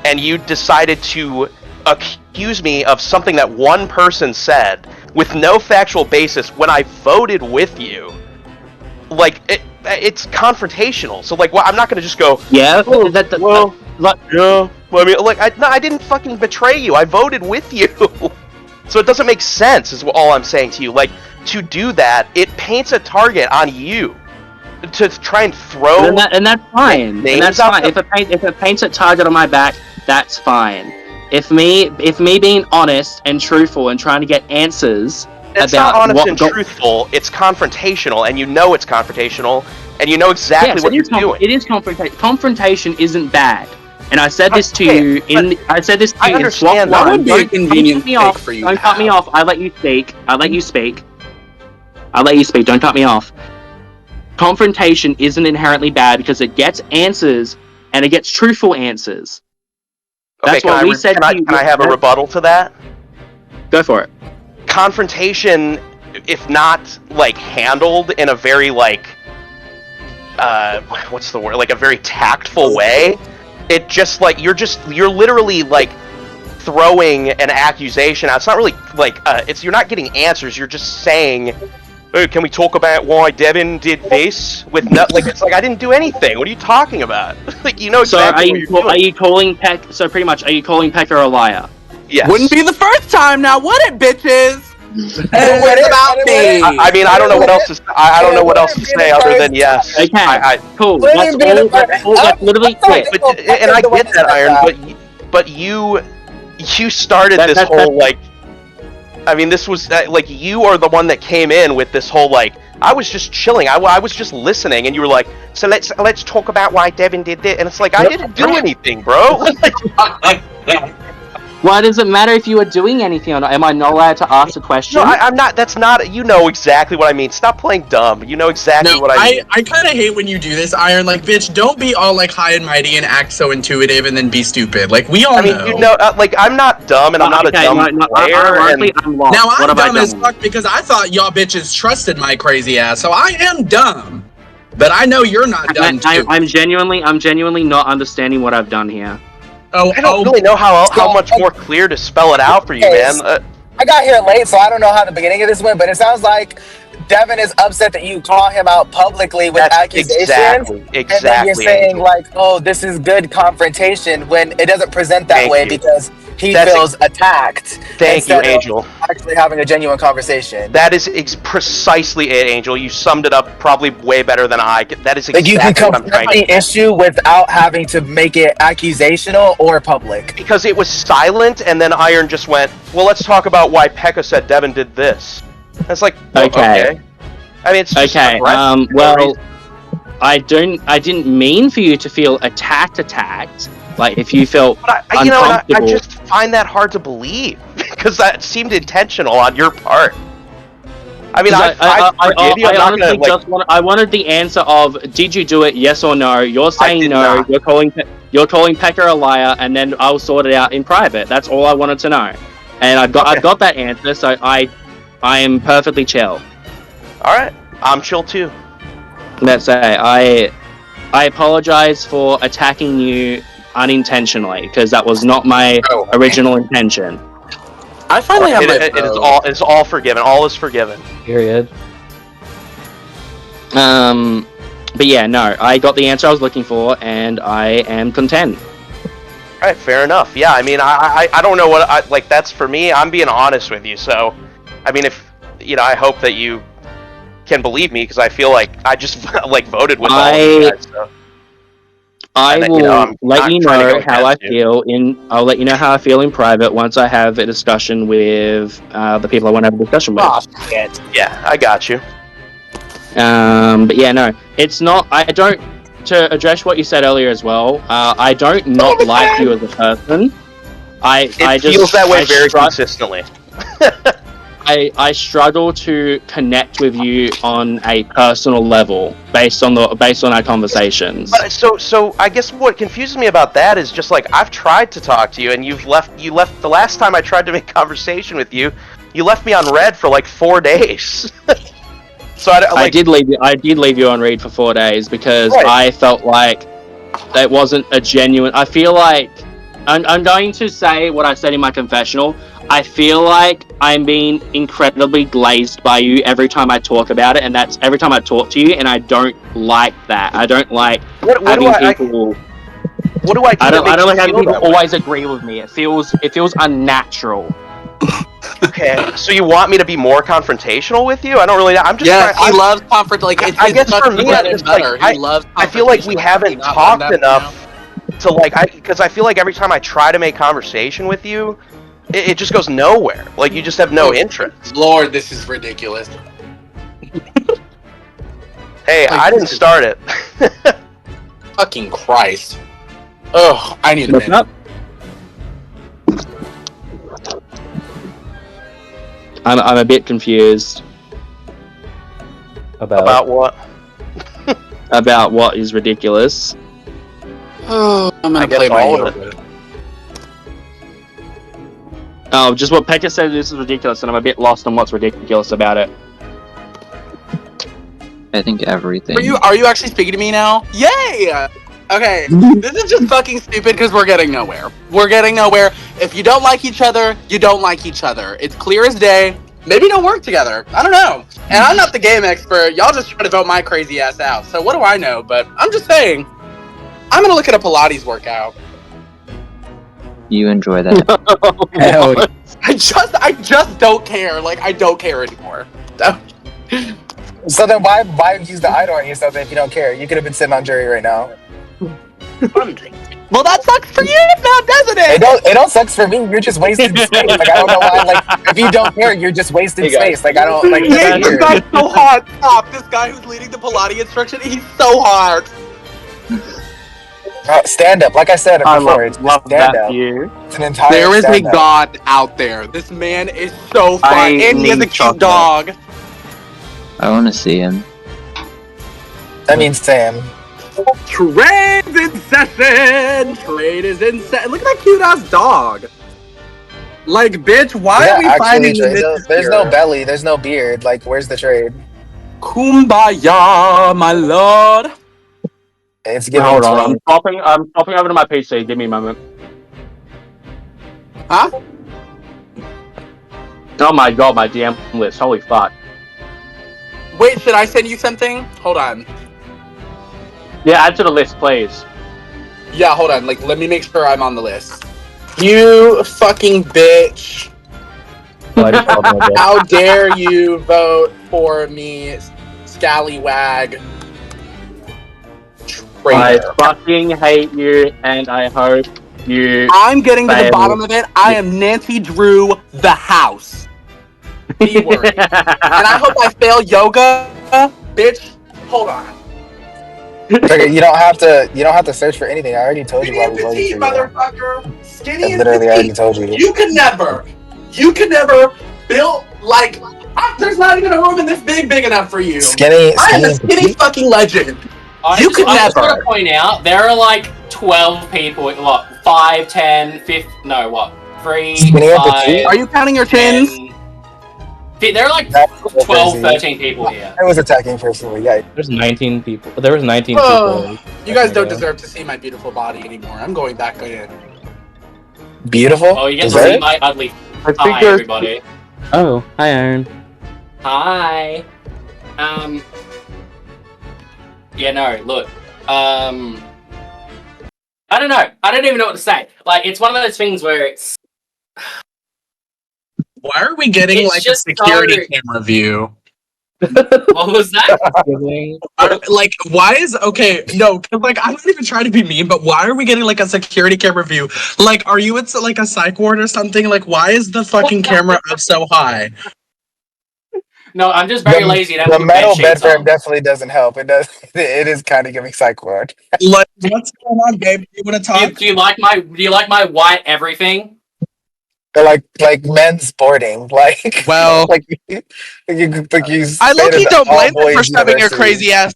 and you decided to accuse me of something that one person said with no factual basis when I voted with you. Like, it's confrontational. So, like, well, I'm not going to just go, yeah, yeah. Well, I mean, like, I didn't fucking betray you. I voted with you. So it doesn't make sense, is all I'm saying to you. Like, to do that, it paints a target on you to try and throw. And that's fine. And names that's out fine. there. If it paints a target on my back, that's fine. If me being honest and truthful and trying to get answers It's about not honest what and truthful. It's confrontational, and you know it's confrontational, and you know exactly Yes, what it you're is doing. It is confrontation. Confrontation isn't bad. And I said this to Okay, you in. I said this to I you in swap understand that. one. That would be a Don't convenient cut me take off. for you Don't to cut me have. off. I let you speak. I let you speak. I let you speak. Don't cut me off. Confrontation isn't inherently bad because it gets answers and it gets truthful answers. That's Okay, what we said to you. Can I have a rebuttal to that? Go for it. Confrontation, if not like handled in a very like what's the word? Like a very tactful way, it just like you're literally like throwing an accusation out. It's not really like you're not getting answers. You're just saying, "Hey, can we talk about why Devin did this?" With no, like it's like I didn't do anything. What are you talking about? Like you know exactly So what you're doing. are you calling Peck? So pretty much, are you calling Pekka a liar? Yes. Wouldn't be the first time now, would it, bitches? What It's about me. I mean, I don't know what else to. I don't know what else to say other than yes. Okay. Cool. That's That's literally it. But, and I get that, Iron. But you started this whole like. I mean, this was like you are the one that came in with this whole like. I was just chilling. I was just listening, and you were like, "So let's talk about why Devin did this." And it's like I didn't do anything, bro. Why does it matter if you are doing anything or not? Am I not allowed to ask a question? No, I'm not. That's not. You know exactly what I mean. Stop playing dumb. You know exactly what I mean. I kind of hate when you do this, Iron. Like, bitch, don't be all like high and mighty and act so intuitive and then be stupid. Like, we all know. You know, like I'm not dumb and I'm not a dumb player. I'm lost. Now I'm dumb as fuck because I thought y'all bitches trusted my crazy ass. So I am dumb, but I know you're not dumb too. I'm genuinely not understanding what I've done here. I don't really know how much more clear to spell it out for you, man. I got here late, so I don't know how the beginning of this went, but it sounds like Devin is upset that you call him out publicly with accusations. Exactly. And then you're saying, like, oh, this is good confrontation when it doesn't present that way because he feels attacked. Thank you, Angel. Actually having a genuine conversation. That is precisely it, Angel. You summed it up probably way better than I. That is exactly Like, you can what I'm trying confront to the issue without having to make it accusational or public. Because it was silent, and then Iron just went, well, let's talk about why Pekka said Devin did this. That's like, well, okay. I mean, it's just well, I didn't mean for you to feel attacked. Like, if you felt uncomfortable. I just find that hard to believe because that seemed intentional on your part. I mean, I forgive you. I wanted the answer of, did you do it? Yes or no? You're saying no. Not. You're calling Pekka a liar, and then I'll sort it out in private. That's all I wanted to know, and I got that answer. So I am perfectly chill. All right, I'm chill too. Let's say I apologize for attacking you unintentionally because that was not my original intention. I finally have it's all forgiven. All is forgiven. Period. But yeah, no, I got the answer I was looking for, and I am content. All right, fair enough. Yeah, I mean, I don't know what like. That's for me. I'm being honest with you. So, I mean, if I hope that you can believe me because I feel like I just like voted with all of you guys. So. I will let you know how I feel I'll let you know how I feel in private once I have a discussion with the people I want to have a discussion with. Oh, shit. Yeah, I got you. But yeah, no, it's not. To address what you said earlier as well. I don't not like you as a person. It feels that way very consistently. I struggle to connect with you on a personal level based on our conversations. But so I guess what confuses me about that is just like I've tried to talk to you and you left the last time I tried to make conversation with you, you left me on red for like 4 days. So I did leave you on read for 4 days because I felt like that wasn't a genuine. I feel like I'm going to say what I said in my confessional. I feel like I'm being incredibly glazed by you every time I talk about it, and that's every time I talk to you, and I don't like that. I don't like having people. What do I do? I don't like having people always agree with me. It feels unnatural. Okay, so you want me to be more confrontational with you? I don't really. I'm just. Yeah, he loves confront. Like, I guess for me, I feel like we haven't talked enough to like. Because I feel like every time I try to make conversation with you, it just goes nowhere. Like, you just have no interest. Lord, this is ridiculous. Hey, I didn't start it. Fucking Christ. Oh, I need a minute. I'm a bit confused. About what? About what is ridiculous. Oh, I'm gonna play my yoga. Oh, just what Pekka said, this is ridiculous, and I'm a bit lost on what's ridiculous about it. I think everything. Are you actually speaking to me now? Yay! Okay, this is just fucking stupid because we're getting nowhere. We're getting nowhere. If you don't like each other, you don't like each other. It's clear as day. Maybe don't work together. I don't know. And I'm not the game expert. Y'all just try to vote my crazy ass out. So what do I know? But I'm just saying, I'm gonna look at a Pilates workout. You enjoy that? Hell yeah. I just don't care. Like, I don't care anymore. So then why use the idol on you something if you don't care? You could have been sitting on jury right now. Well, that sucks for you now, doesn't it? It don't sucks for me. You're just wasting space. Like, I don't know why. Like, if you don't care, you're just wasting space. Like, I don't like. This guy's so hot. Stop. This guy who's leading the Pilates instruction, he's so hard. Stand up. Like I said before, love stand that up. view. It's an entire There is a stand-up. God out there. This man is so It's an entire God stand-up. out there. This man is so fun, I and he has a need cute chocolate. dog. I want to see him. That means Sam. Trade's in session. Trade is in session. Look at that cute ass dog. Like, bitch, why Yeah, are we actually fighting in trade this though. There's no here? belly. There's no beard. Like, where's the trade? Kumbaya, my lord. It's Wait, giving hold on. twink. I'm popping over to my PC. Give me a moment. Huh? Oh my god, my DM list. Holy fuck. Wait, should I send you something? Hold on. Yeah, add to the list, please. Yeah, hold on. Like, let me make sure I'm on the list. You fucking bitch. Oh, I just called him a bitch. How dare you vote for me, scallywag. I Traitor. fucking hate you, and I hope you. I'm getting to the fail. bottom of it. I am Nancy Drew the house. Be worried. And I hope I fail yoga, bitch. Hold on. Trigger, you don't have to. You don't have to search for anything. I already told you Skinny why and we voted petite, for you. motherfucker. I Skinny and literally already petite. told you. You could never build like. There's not even a room in this big enough for you. Skinny I am a and skinny petite. fucking legend. I You just, could I just want never. to point out there are like 12 people. What? 5, 10, 15. No, what? 3, Skinny and 5, petite. Are you counting your chins? 10. There are like That's so 12, crazy. 13 people here. I was attacking personally. Yeah. There's 19 people. There was 19 Oh, people. you guys don't deserve to see my beautiful body anymore. I'm going back in. Beautiful. Oh, you get to Deserve? see my ugly. I think Hi, there's everybody. Oh, hi, Aaron. Hi. Yeah, no, look. I don't know. I don't even know what to say. Like, it's one of those things where it's. Why are we getting It's like a just security so- camera view? What was that? Like, why is okay? No, 'cause, like I'm not even trying to be mean, but why are we getting like a security camera view? Like, are you at like a psych ward or something? Like, why is the fucking camera up so high? No, I'm just very lazy and I The put metal bed bed sheets frame on. definitely doesn't help. It does. It is kind of giving psych ward. Like, what's going on, babe? You want to talk? Do you like my white everything? They're like men's boarding. Like Well, like you I stayed low-key at don't blame them for all-boys shoving your university. crazy ass.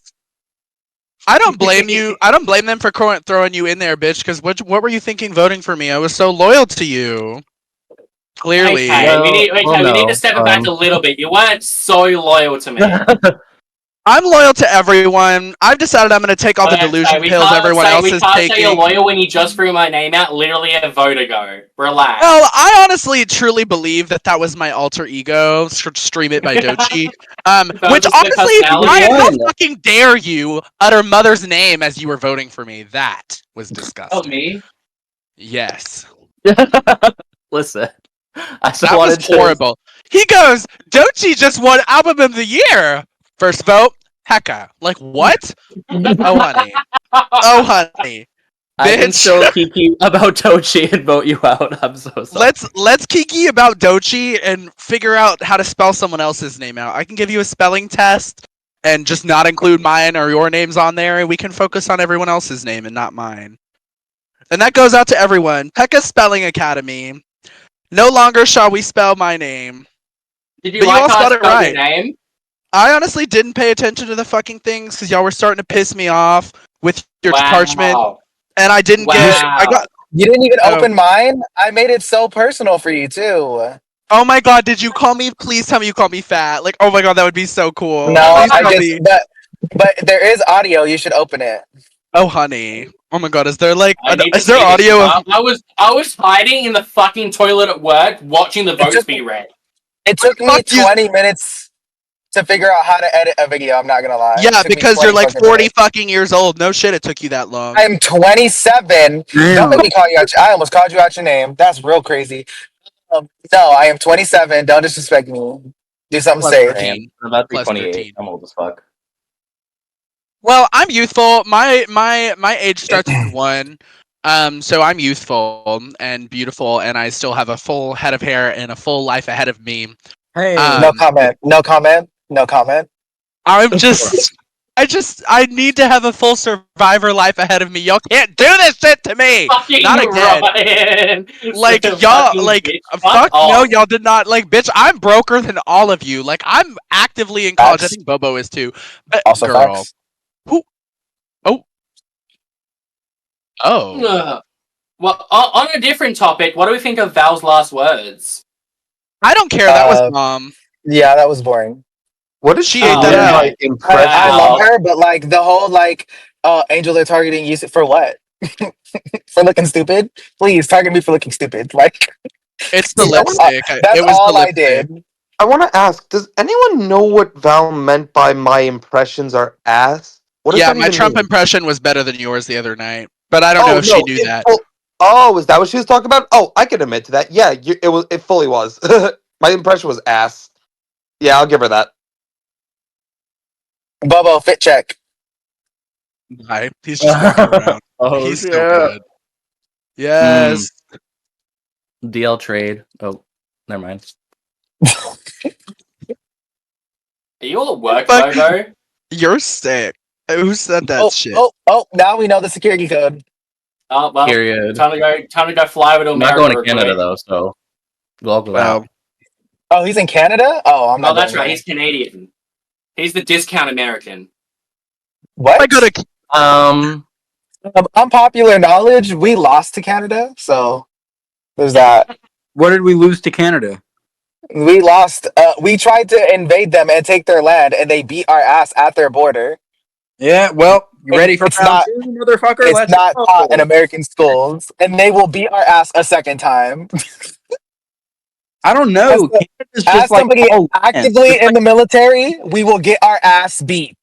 I don't blame you. I don't blame them for throwing you in there, bitch. Because what were you thinking voting for me? I was so loyal to you. Clearly. Okay, we need to no. step it back a little bit. You weren't so loyal to me. I'm loyal to everyone. I've decided I'm going to take all the delusion pills everyone else is We can't say you're taking. loyal when you just threw my name out literally a vote ago. Relax. Well, I honestly truly believe that was my alter ego. Stream it by Dochi. Which was the honestly, personality. Ryan, how fucking dare you utter mother's name as you were voting for me? That was disgusting. Oh, me? Yes. Listen, I just That wanted was to. horrible. He goes, Dochi just won Album of the Year. First vote, Hecka. Like, what? Oh, honey. Oh, honey. I can Bitch. still kiki about Tochi and vote you out. I'm so sorry. Let's kiki about Dochi and figure out how to spell someone else's name out. I can give you a spelling test and just not include mine or your names on there, and we can focus on everyone else's name and not mine. And that goes out to everyone. Pekka Spelling Academy. No longer shall we spell my name. Did you But like you all how I spelled it spelled right. your name? I honestly didn't pay attention to the fucking things because y'all were starting to piss me off with your Wow. parchment, and I didn't get. I got. You didn't even Oh. open mine. I made it so personal for you too. Oh my god! Did you call me? Please tell me you called me fat. Like, oh my god, that would be so cool. No, Please I tell just me. but there is audio. You should open it. Oh honey. Oh my god. Is there like? I need to Is there see this audio of? now. I was hiding in the fucking toilet at work watching the votes be read. It took me 20 minutes to figure out how to edit a video. I'm not gonna lie. It Yeah, took me because 20 you're like fucking 40 minutes. fucking years old. No shit, it took you that long. I'm 27. Don't let me call you out. I almost called you out your name. That's real crazy. No, I am 27. Don't disrespect me. Do something Plus safe. 13. I'm about to be Plus 28. 13. I'm old as fuck. Well, I'm youthful. My age starts with 1. So I'm youthful and beautiful, and I still have a full head of hair and a full life ahead of me. Hey. No comment. No comment. No comment. I'm just I need to have a full survivor life ahead of me. Y'all can't do this shit to me. Fucking Not again. Ryan. Like Fucking y'all, like bitch. fuck no, off. y'all did not. Like, bitch, I'm broker than all of you. Like, I'm actively in college. I think Bobo is too. But Also girl, facts. who? Oh, Well, on a different topic, what do we think of Val's last words? I don't care. That was mom. Yeah, that was boring. What did She she ate do? that up. Like impression? I love her, but like the whole like Angel they're targeting you for what? For looking stupid? Please target me for looking stupid. Like It's the that's, lipstick. that's It was the all I lipstick. did. I want to ask: does anyone know what Val meant by "my impressions are ass"? What does Yeah, that my even Trump mean? impression was better than yours the other night, but I don't know Oh if she no! knew that. Oh, is that what she was talking about? Oh, I can admit to that. Yeah, it was. It fully was. My impression was ass. Yeah, I'll give her that. Bobo fit check. Hi. He's just walking around. Oh, He's so yeah. good. Yes. DL trade. Oh, never mind. Are you all at work, Fuck. Bobo? You're sick. Who said that shit? Oh! Now we know the security code. Oh well. Period. Time to go fly over to I'm not America. going to Canada though, so we'll all go out. Oh, he's in Canada. Oh, I'm not. Oh, that's going right. there. He's Canadian. He's the discount American. What? I go to. Unpopular knowledge. We lost to Canada, so there's that. What did we lose to Canada? We lost. We tried to invade them and take their land, and they beat our ass at their border. Yeah, well, you ready for It's round not. 2, motherfucker? It's Let's not go. taught in American schools, and they will beat our ass a second time. I don't know. Canada's As just like somebody all actively in the military, we will get our ass beat.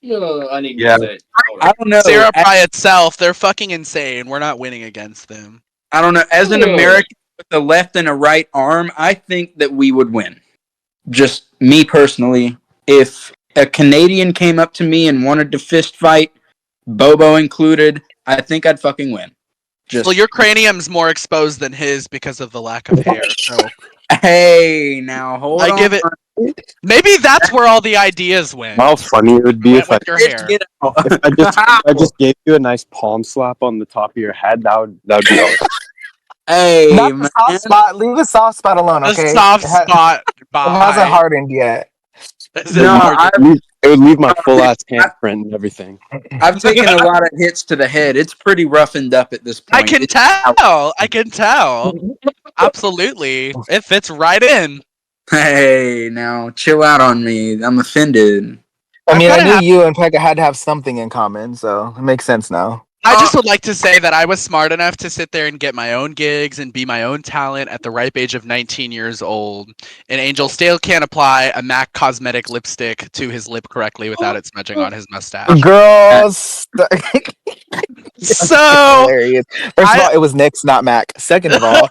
I need Yeah. music. I don't know. Syrup by itself, they're fucking insane. We're not winning against them. I don't know. As an American with a left and a right arm, I think that we would win. Just me personally. If a Canadian came up to me and wanted to fist fight, Bobo included, I think I'd fucking win. Just Well, your cranium's more exposed than his because of the lack of hair. So hey, now hold on. I give it. Maybe that's where all the ideas went. How funny it would be Went if I, with your hair. if I just gave you a nice palm slap on the top of your head. That would be awesome. Hey, Not the soft spot. Leave the soft spot alone, A okay? soft spot. It hasn't hardened yet. It would leave my full ass handprint and everything. I've taken a lot of hits to the head. It's pretty roughened up at this point. I can tell. I can tell. Absolutely. It fits right in. Hey, now chill out on me. I'm offended. I mean, I knew you and Pekka had to have something in common, so it makes sense now. I just would like to say that I was smart enough to sit there and get my own gigs and be my own talent at the ripe age of 19 years old. And Angel still can't apply a MAC cosmetic lipstick to his lip correctly without it smudging on his mustache. Girls. So hilarious. First of all, it was Nick's, not Mac. Second of all,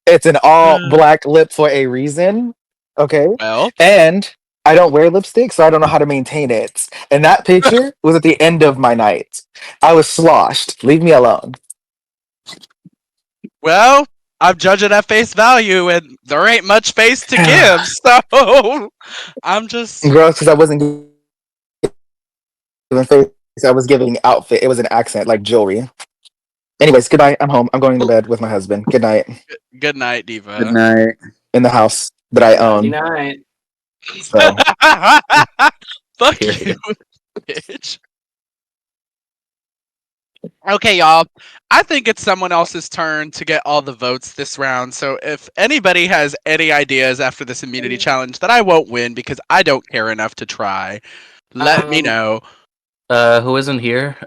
it's an all black lip for a reason. Okay. Well, and I don't wear lipstick, so I don't know how to maintain it. And that picture was at the end of my night. I was sloshed. Leave me alone. Well, I'm judging at face value, and there ain't much face to give, so I'm just Gross, because I wasn't giving face. I was giving outfit. It was an accent, like jewelry. Anyways, goodbye. I'm home. I'm going to bed with my husband. Good night. Good night, Diva. Good night. In the house that I own. Good night. So. Fuck you, bitch. Okay, y'all. I think it's someone else's turn to get all the votes this round. So if anybody has any ideas after this immunity challenge that I won't win because I don't care enough to try, let me know. Who isn't here?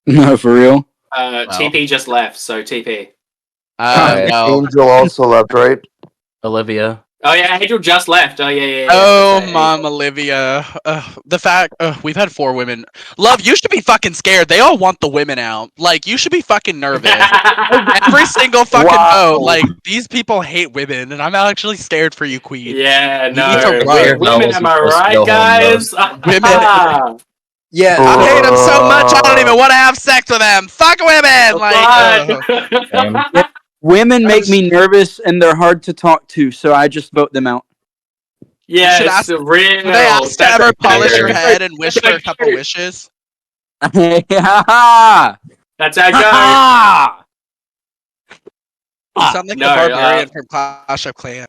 No, for real. TP just left, so TP. Angel also left, right? Olivia. Oh yeah, Angel just left. Oh yeah. Oh, Mom Olivia. The fact we've had 4 women. Love, you should be fucking scared. They all want the women out. Like, you should be fucking nervous. Every single fucking vote. Like, these people hate women, and I'm actually scared for you, Queen. Yeah, You need to no. run. Women, am I right, guys? Women. Yeah, I hate them so much. I don't even want to have sex with them. Fuck women. Women make me nervous and they're hard to talk to, so I just vote them out. Yeah, should it's ask. real. Do they ask to That's ever a polish your good- head and wish that's for a a couple good- wishes? Yeah. That's our Ah! go. You sound like no, the barbarian from Clash of Clans.